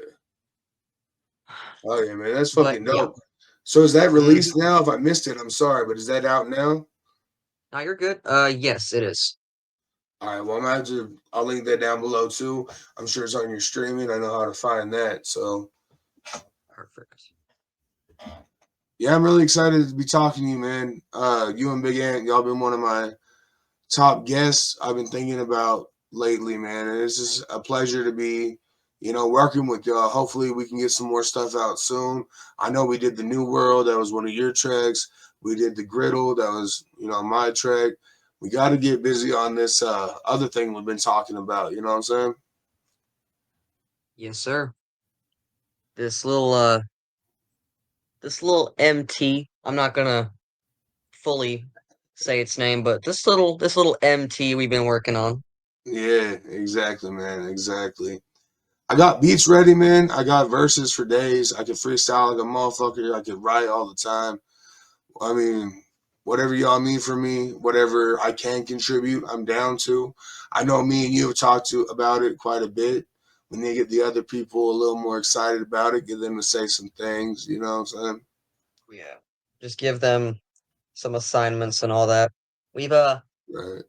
Oh yeah, man. That's But fucking yeah, dope. So is that mhm. released now? If I missed it, I'm sorry, but is that out now? Now you're good. Yes, it is. All right, well, I'll link that down below too. I'm sure it's on your streaming. I know how to find that. So, Perfect. yeah, I'm really excited to be talking to you, man. You and Big Ant, y'all been one of my top guests I've been thinking about lately, man. And it's just a pleasure to be, working with y'all. Hopefully we can get some more stuff out soon. I know we did the New World. That was one of your tracks. We did the Griddle. That was, my track. We got to get busy on this other thing we've been talking about. You know what I'm saying? Yes, sir. This little MT, I'm not gonna fully say its name, but this little MT we've been working on. Yeah, exactly, man. Exactly. I got beats ready, man. I got verses for days. I can freestyle like a motherfucker. I can write all the time. I mean, whatever y'all need from me, whatever I can contribute, I'm down to. I know me and you have talked about it quite a bit. We need to get the other people a little more excited about it, get them to say some things, you know what I'm saying? Yeah. Just give them some assignments and all that. We've Right.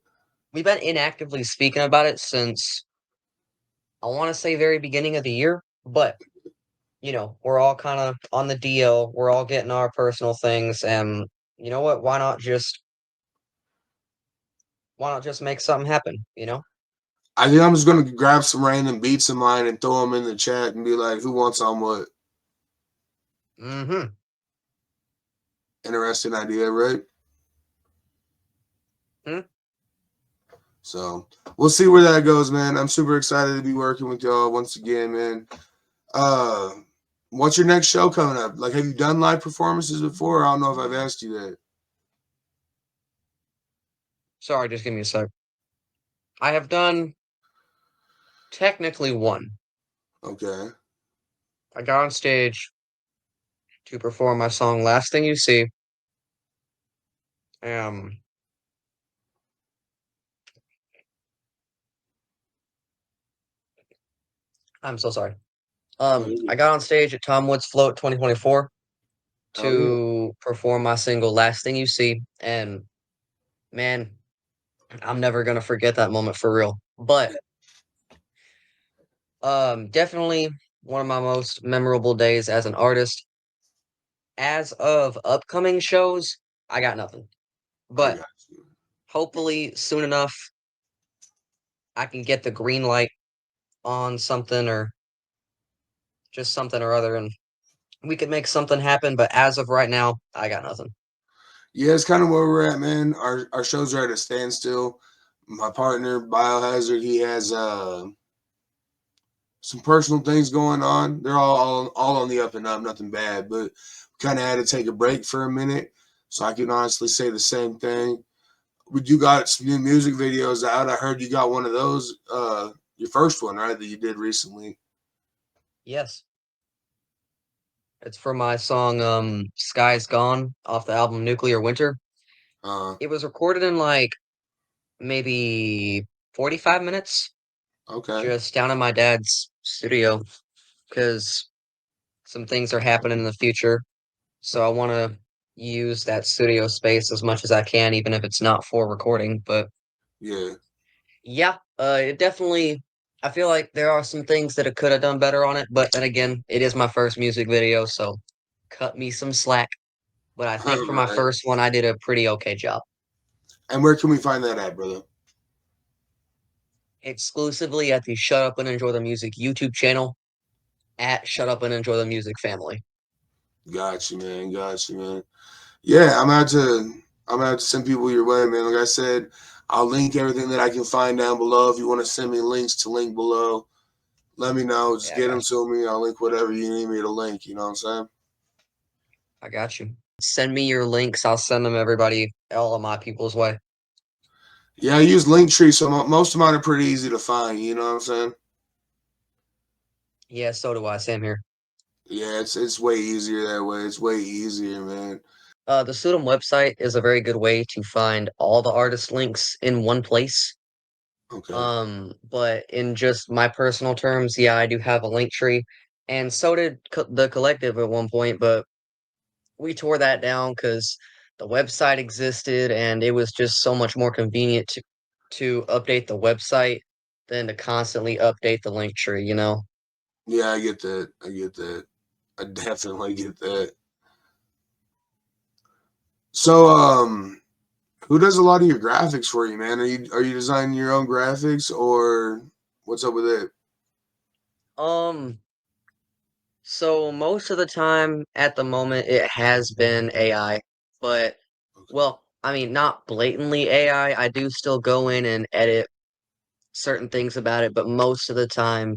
we've been inactively speaking about it since I want to say very beginning of the year, but we're all kind of on the DL. We're all getting our personal things, and you know what? Why not just make something happen? I think I'm just gonna grab some random beats of mine and throw them in the chat and be like, "Who wants on what?" Mm-hmm. Interesting idea, right? Hmm? So we'll see where that goes, man. I'm super excited to be working with y'all once again, man. What's your next show coming up? Like, have you done live performances before? I don't know if I've asked you that. Sorry, just give me a sec. I have done technically one. Okay. I got on stage to perform my song "Last Thing You See." Um, I'm so sorry. I got on stage at Tom Woods Float 2024 Oh yeah. to perform my single "Last Thing You See," and man, I'm never gonna forget that moment for real. But definitely one of my most memorable days as an artist. As of upcoming shows, I got nothing. I But got you. hopefully soon enough, I can get the green light on something or just something or other, and we could make something happen. But as of right now, I got nothing. Yeah, it's kind of where we're at, man. Our shows are at a standstill. My partner, Biohazard, he has some personal things going on. They're all on the up and up, nothing bad, but kind of had to take a break for a minute. So I can honestly say the same thing. You got some new music videos out. I heard you got one of those, your first one, right, that you did recently. Yes. It's for my song Sky's Gone off the album Nuclear Winter. Uh, It was recorded in like maybe 45 minutes okay. just down in my dad's studio because some things are happening in the future. So I want to use that studio space as much as I can, even if it's not for recording. But Yeah. yeah, it definitely. I feel like there are some things that I could have done better on it, but then again, it is my first music video, so cut me some slack. But I think All for my right. first one, I did a pretty okay job. And where can we find that at, brother? Exclusively at the Shut Up and Enjoy the Music YouTube channel at Shut Up and Enjoy the Music family. Got you, man. Got you, man. Yeah, I'm gonna have to send people your way, man. Like I said, I'll link everything that I can find down below. If you want to send me links to link below, let me know. Just Yeah, I get them got you. to me. I'll link whatever you need me to link. You know what I'm saying? I got you. Send me your links. I'll send them everybody, all of my people's way. Yeah, I use Linktree, so most of mine are pretty easy to find. You know what I'm saying? Yeah, so do I. Same here. Yeah, it's way easier that way. It's way easier, man. The Sudom website is a very good way to find all the artist links in one place. Okay. But in just my personal terms, yeah, I do have a link tree, and so did the collective at one point, but we tore that down because the website existed, and it was just so much more convenient to update the website than to constantly update the link tree, Yeah, I get that. I get that. I definitely get that. So, who does a lot of your graphics for you, man? Are you designing your own graphics, or what's up with it? Um, so most of the time at the moment it has been AI, but Okay. well, I mean not blatantly AI. I do still go in and edit certain things about it, but most of the time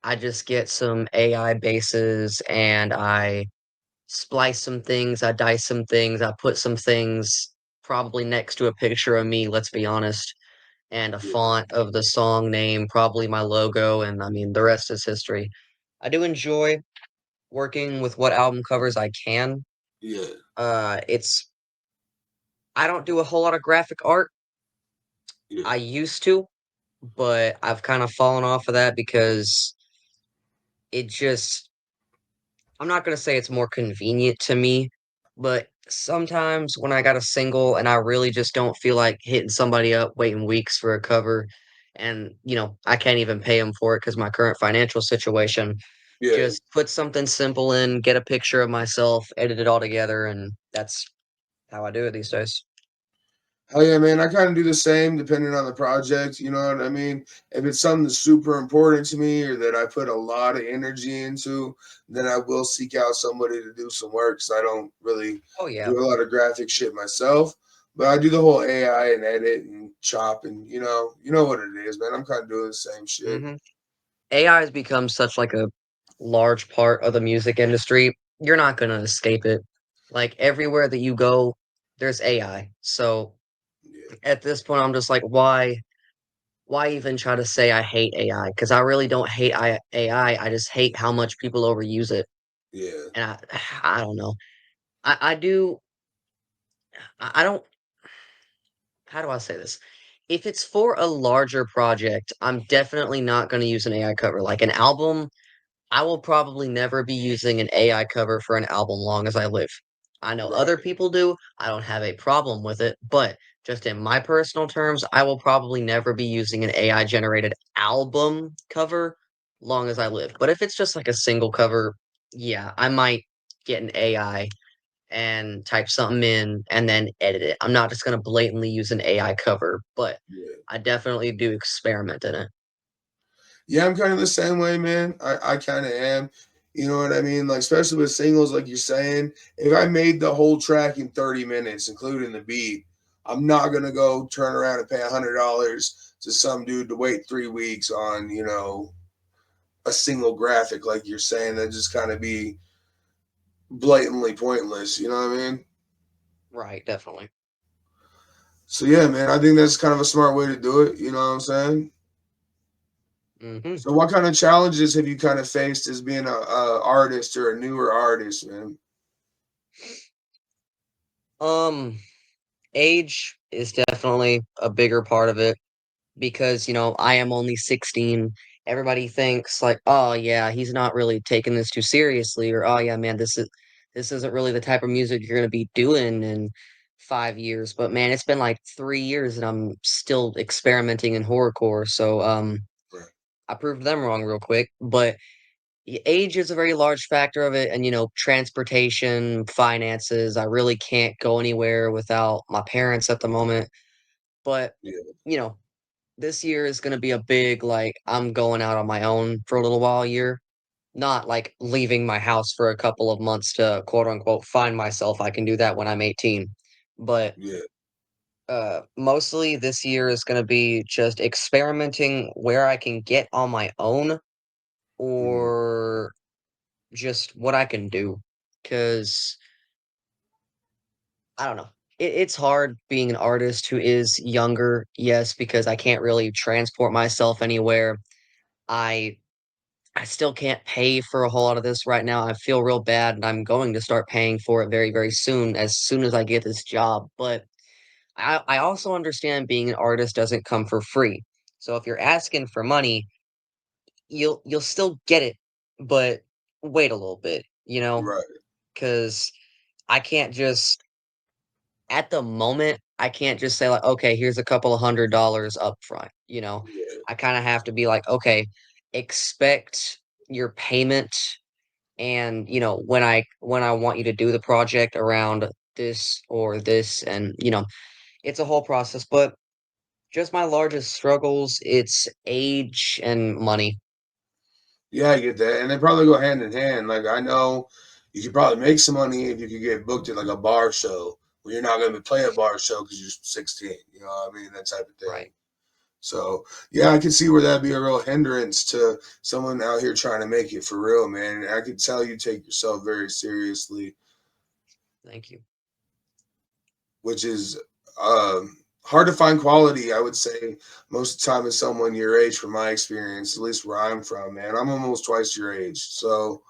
I just get some AI bases and I splice some things, I dice some things, I put some things probably next to a picture of me, let's be honest, and a Yeah. font of the song name, probably my logo, and I mean, the rest is history. I do enjoy working with what album covers I can. Yeah. It's I don't do a whole lot of graphic art. Yeah. I used to, but I've kind of fallen off of that because it just I'm not gonna say it's more convenient to me, but sometimes when I got a single and I really just don't feel like hitting somebody up, waiting weeks for a cover, and I can't even pay them for it because my current financial situation, Yeah. just put something simple in, get a picture of myself, edit it all together, and that's how I do it these days. Oh yeah, man. I kind of do the same depending on the project. You know what I mean? If it's something that's super important to me or that I put a lot of energy into, then I will seek out somebody to do some work. So I don't really Oh yeah. do a lot of graphic shit myself. But I do the whole AI and edit and chop and you know what it is, man. I'm kind of doing the same shit. hmm AI has become such like a large part of the music industry. You're not gonna escape it. Like everywhere that you go, there's AI. So Yeah, at this point, I'm just like, why even try to say I hate AI? Because I really don't hate AI. I just hate how much people overuse it. yeah, And I don't know. I do. I don't. How do I say this? If it's for a larger project, I'm definitely not going to use an AI cover. Like an album, I will probably never be using an AI cover for an album long as I live. I know other right. people do. I don't have a problem with it, but just in my personal terms, I will probably never be using an AI generated album cover long as I live. But if it's just like a single cover, yeah, I might get an AI and type something in and then edit it. I'm not just going to blatantly use an AI cover, but Yeah. I definitely do experiment in it. Yeah, I'm kind of the same way, man. I kind of am. You know what I mean? Like, especially with singles, like you're saying, if I made the whole track in 30 minutes, including the beat, I'm not gonna go turn around and pay $100 to some dude to wait 3 weeks on, a single graphic, like you're saying. That just kind of be blatantly pointless. You know what I mean? Right, definitely. So yeah, man, I think that's kind of a smart way to do it. You know what I'm saying? hmm So, what kind of challenges have you kind of faced as being a artist or a newer artist, man? Um, Age is definitely a bigger part of it because, I am only 16. Everybody thinks like, "Oh yeah, he's not really taking this too seriously," or "Oh yeah, man, this isn't really the type of music you're gonna be doing in 5 years." But man, it's been like 3 years and I'm still experimenting in horrorcore. So Right. I proved them wrong real quick. But age is a very large factor of it, and transportation, finances. I really can't go anywhere without my parents at the moment. But Yeah. you know, this year is gonna be a big, like, I'm going out on my own for a little while year, not like leaving my house for a couple of months to quote unquote find myself. I can do that when I'm 18. But Yeah. mostly this year is gonna be just experimenting where I can get on my own Mhm. or just what I can do. Cause I don't know. It's hard being an artist who is younger, yes, because I can't really transport myself anywhere. I I still can't pay for a whole lot of this right now. I feel real bad, and I'm going to start paying for it very, very soon, as soon as I get this job. But I also understand being an artist doesn't come for free. So if you're asking for money, you'll still get it, but wait a little bit, Right. because I can't just at the moment, I can't just say like, okay, here's a couple of $100 up front. Yeah. I kind of have to be like, okay, expect your payment and when I want you to do the project around this or this and it's a whole process, but just my largest struggles, it's age and money. Yeah, I get that, and they probably go hand in hand. Like I know you could probably make some money if you could get booked at like a bar show where you're not going to play a bar show because you're 16. You know what I mean? That type of thing. Right. So yeah, I can see where that'd be a real hindrance to someone out here trying to make it for real, man. And I can tell you take yourself very seriously, Thank you. which is hard to find quality. I would say most of the time is someone your age, from my experience, at least where I'm from, man. I'm almost twice your age, so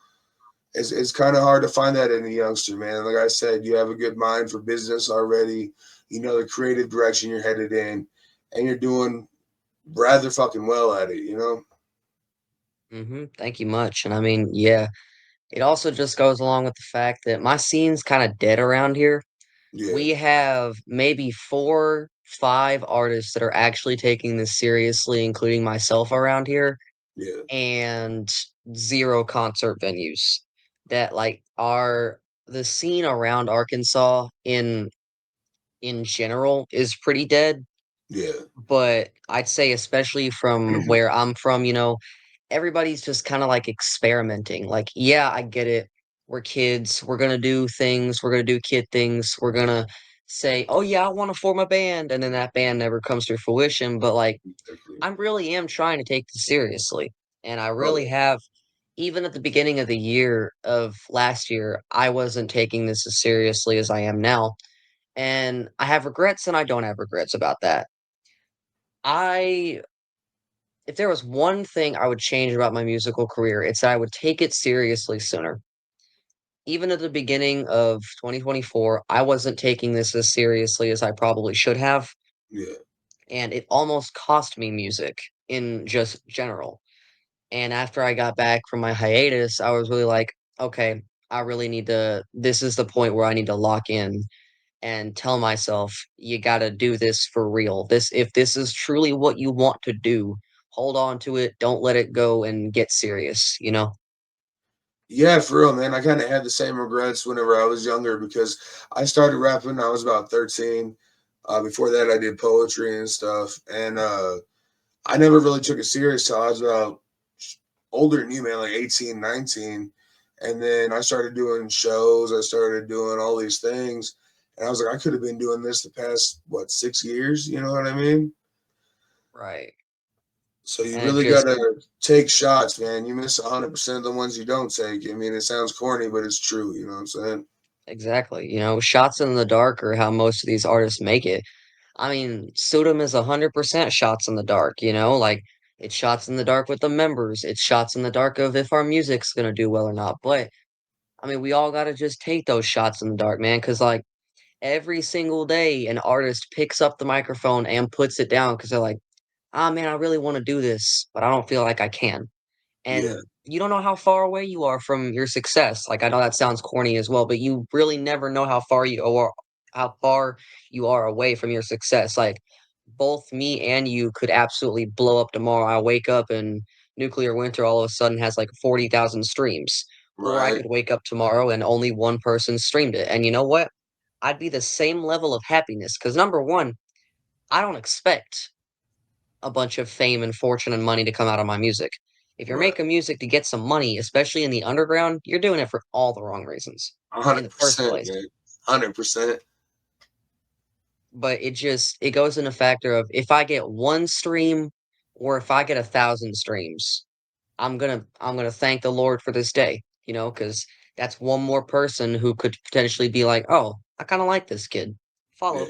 it's kind of hard to find that in a youngster, man. Like I said, you have a good mind for business already. You know the creative direction you're headed in, and you're doing rather fucking well at it. You know? Thank you much. And I mean, yeah, it also just goes along with the fact that my scene's kind of dead around here. Yeah, We have maybe 4, 5 artists that are actually taking this seriously, including myself around here, yeah, and 0 concert venues that like are the scene around Arkansas in general is pretty dead. yeah, But I'd say especially from where I'm from, everybody's just kinda, like, experimenting, like, yeah, I get it. We're kids, we're gonna do things, we're gonna do kid things, we're gonna say, "Oh, yeah, I wanna form a band," and then that band never comes to fruition, but, like, exactly. I really am trying to take this seriously, and I Oh really yeah, have even at the beginning of the year of last year, I wasn't taking this as seriously as I am now, and I have regrets and I don't have regrets about that. I If there was one thing I would change about my musical career, it's that I would take it seriously sooner. Even at the beginning of 2024, I wasn't taking this as seriously as I probably should have, yeah, and it almost cost me music in just general. And after I got back from my hiatus, I was really like, okay, I really need to, this is the point where I need to lock in and tell myself, you gotta do this for real. If this is truly what you want to do, hold on to it. Don't let it go and get serious. yeah. For real, man. I kind of had the same regrets whenever I was younger because I started rapping when I was about 13. Before that, I did poetry and stuff, and I never really took it serious till I was about older than you, man, like 18, 19. And then I started doing shows. I started doing all these things. And I was like, I could have been doing this the past, what, 6 years? You know what I mean? Right. So you And it really got just to take shots, man. You miss 100% of the ones you don't take. I mean, it sounds corny, but it's true. You know what I'm saying? exactly, shots in the dark are how most of these artists make it. I mean, Sudom is 100% shots in the dark. Like it's shots in the dark with the members. It's shots in the dark of if our music's gonna do well or not. But I mean, we all gotta just take those shots in the dark, man, because like every single day an artist picks up the microphone and puts it down because they're like, ah, man, I really want to do this, but I don't feel like I can. Yeah. And you don't know how far away you are from your success. Like I know that sounds corny as well, but you really never know how far you are away from your success. Like both me and you could absolutely blow up tomorrow. I wake up and Nuclear Winter all of a sudden has like 40,000 streams. Or I Right. could wake up tomorrow and only one person streamed it. And you know what? I'd be the same level of happiness because number one, I don't expect a bunch of fame and fortune and money to come out of my music. If you're Right. making music to get some money, especially in the underground, you're doing it for all the wrong reasons in the first 100%, place. man. 100%. But it goes in a factor of if I get one stream or if I get 1,000 streams, I'm gonna thank the Lord for this day, because that's one more person who could potentially be like, oh, I kind of like this kid. Yeah. Follow.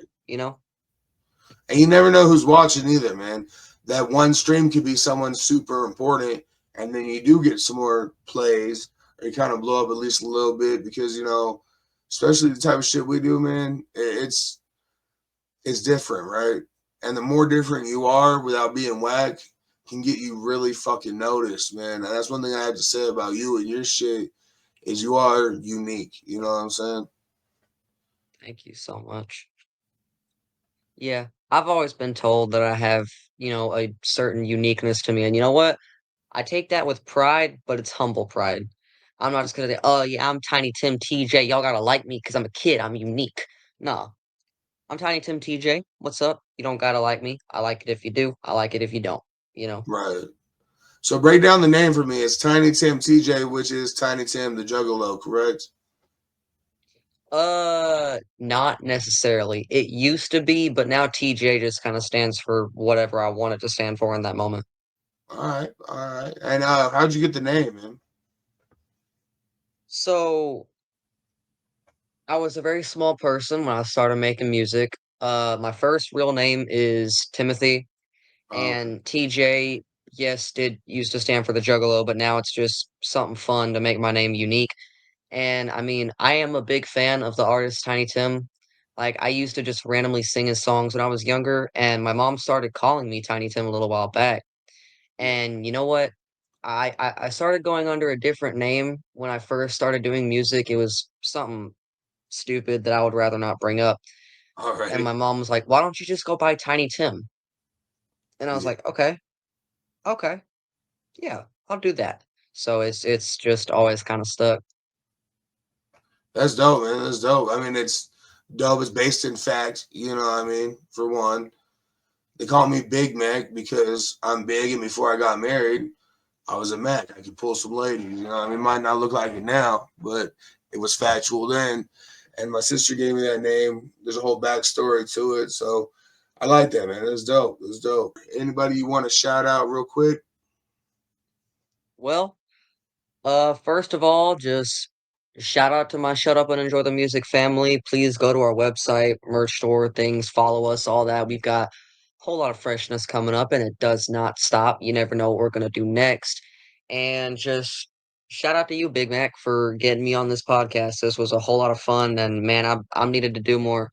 And you never know who's watching either, man. That one stream could be someone super important, and then you do get some more plays, or you kind of blow up at least a little bit because especially the type of shit we do, man. It's different, right? And the more different you are, without being whack, can get you really fucking noticed, man. And that's one thing I have to say about you and your shit is you are unique. You know what I'm saying? Thank you so much. Yeah, I've always been told that I have, a certain uniqueness to me, and you know what? I take that with pride, but it's humble pride. I'm not just gonna say, "Oh, yeah, I'm Tiny Tim TJ. Y'all gotta like me because I'm a kid. I'm unique." No, I'm Tiny Tim TJ. What's up? You don't gotta like me. I like it if you do. I like it if you don't. Right. So break down the name for me. It's Tiny Tim TJ, which is Tiny Tim the Juggalo, correct? Not necessarily. It used to be, but now TJ just kind of stands for whatever I want it to stand for in that moment. All right, all right. And how'd you get the name, man? So I was a very small person when I started making music. My first real name is Timothy, Oh, okay. and TJ, yes, did used to stand for the Juggalo, but now it's just something fun to make my name unique. And I mean, I am a big fan of the artist Tiny Tim. Like, I used to just randomly sing his songs when I was younger, and my mom started calling me Tiny Tim a little while back. Yeah. And you know what? I started going under a different name when I first started doing music. It was something stupid that I would rather not bring up. All And right. my mom was like, "Why don't you just go by Tiny Tim?" And I was Yeah. like, "Okay, okay, yeah, I'll do that." So it's just always kind of stuck. That's dope, man. That's dope. I mean, it's dope. It's based in fact, you know what I mean? For one, they call me Big Mac because I'm big, and before I got married, I was a Mac. I could pull some ladies, you know what I mean? It might not look like it now, but it was factual then. And my sister gave me that name. There's a whole backstory to it. So I like that, man. That's dope. That's dope. Anybody you want to shout out real quick? Well, first of all, just shout out to my Shut Up and Enjoy the Music family. Please go to our website, merch store, things, follow us, all that. We've got a whole lot of freshness coming up, and it does not stop. You never know what we're gonna do next. And just shout out to you, Big Mac, for getting me on this podcast. This was a whole lot of fun, and man, I'm needed to do more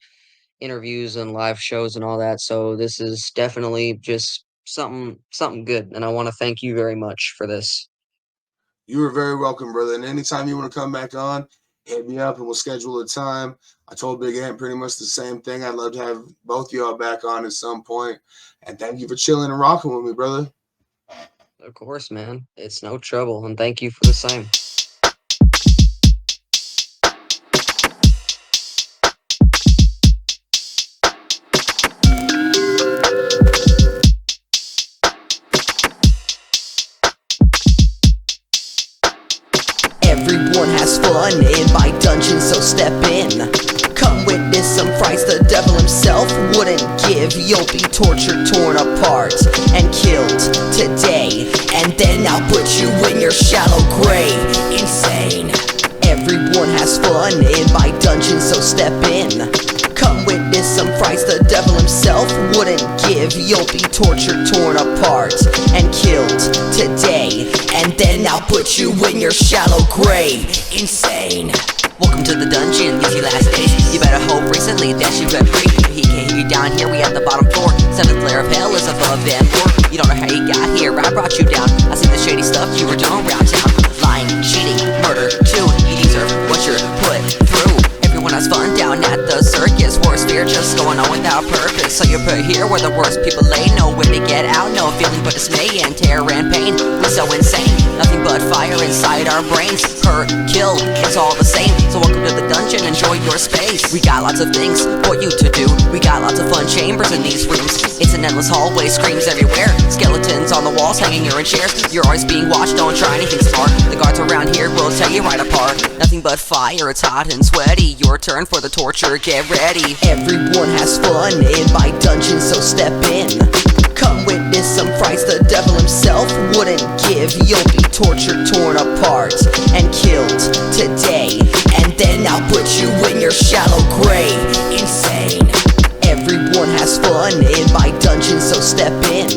interviews and live shows and all that. So this is definitely just something good, and I want to thank you very much for this. You are very welcome, brother. And anytime you want to come back on, hit me up and we'll schedule a time. I told Big Ant pretty much the same thing. I'd love to have both y'all back on at some point. And thank you for chilling and rocking with me, brother. Of course, man. It's no trouble, and thank you for the same. Everyone has fun in my dungeon, so step in. Come witness some frights the devil himself wouldn't give. You'll be tortured, torn apart, and killed today. And then I'll put you in your shallow grave. Insane. Everyone has fun in my dungeon, so step in. Come witness some frights the devil himself wouldn't give. You'll be tortured, torn apart, and killed today. And then I'll put you in your shallow grave. Insane. Welcome to the dungeon, these your last days. You better hope recently that you got free. He can't hear you down here, we at the bottom floor. 7th layer of hell is above and floor. You don't know how you got here, I brought you down. I see the shady stuff you were doing around town. Lying, cheating, murder, too. You deserve what you're put through. Everyone has fun down at the circus. Worst fear just going on without purpose. So you're put here where the worst people lay. Nowhere to get out, no feeling but dismay and terror and pain. We're so insane, nothing but fire inside our brains. Per kill, it's all the same. So welcome to the dungeon, enjoy your space. We got lots of things for you to do. We got lots of fun chambers in these rooms. It's an endless hallway, screams everywhere. Skeletons on the walls, hanging here in chairs. You're always being watched, don't try anything smart. The guards around here will tear you right apart. Nothing but fire, it's hot and sweaty. Your turn for the torture, get ready. Everyone has fun in my dungeon, so step in. Come witness some frights the devil himself wouldn't give. You'll be tortured, torn apart, and killed today. And then I'll put you in your shallow grave. Insane. Everyone has fun in my dungeon, so step in.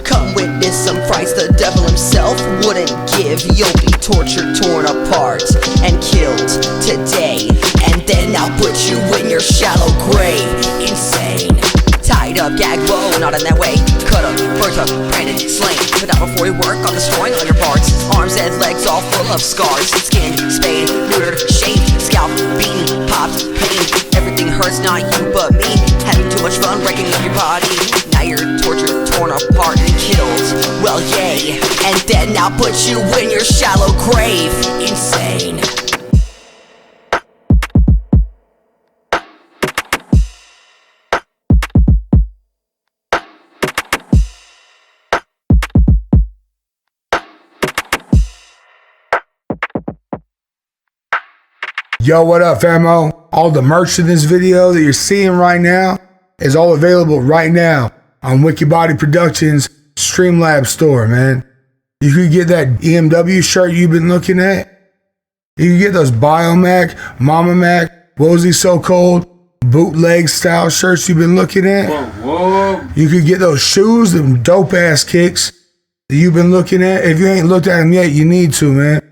Come witness some frights the devil himself wouldn't give. You'll be tortured, torn apart, and killed today. And then I'll put you in your shallow grave. Insane. Tied up, gagged, whoa, not in that way. Cut up, burnt up, branded, slain. Put out before you work on destroying all your parts. Arms and legs all full of scars. Skin, spade, neutered, shaved. Scalp, beaten, popped, pain. Everything hurts, not you but me. Having too much fun breaking up your body. Now you're tortured, torn apart, and killed. Well, yay. And then I'll put you in your shallow grave. Insane. Yo, what up, famo? All the merch in this video that you're seeing right now is all available right now on WikiBody Productions Streamlabs Store, man. You could get that EMW shirt you've been looking at. You can get those Biomac, Mama Mac, Wozy So Cold, bootleg style shirts you've been looking at. Whoa. You could get those shoes, them dope ass kicks that you've been looking at. If you ain't looked at them yet, you need to, man.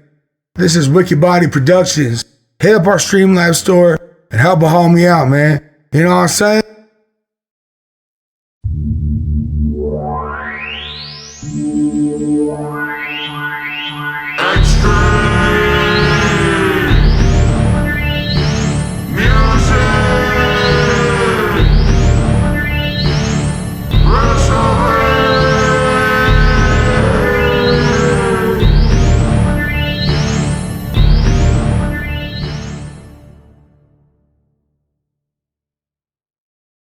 This is WikiBody Productions. Hit up our Streamlabs store and help a homie out, man. You know what I'm saying?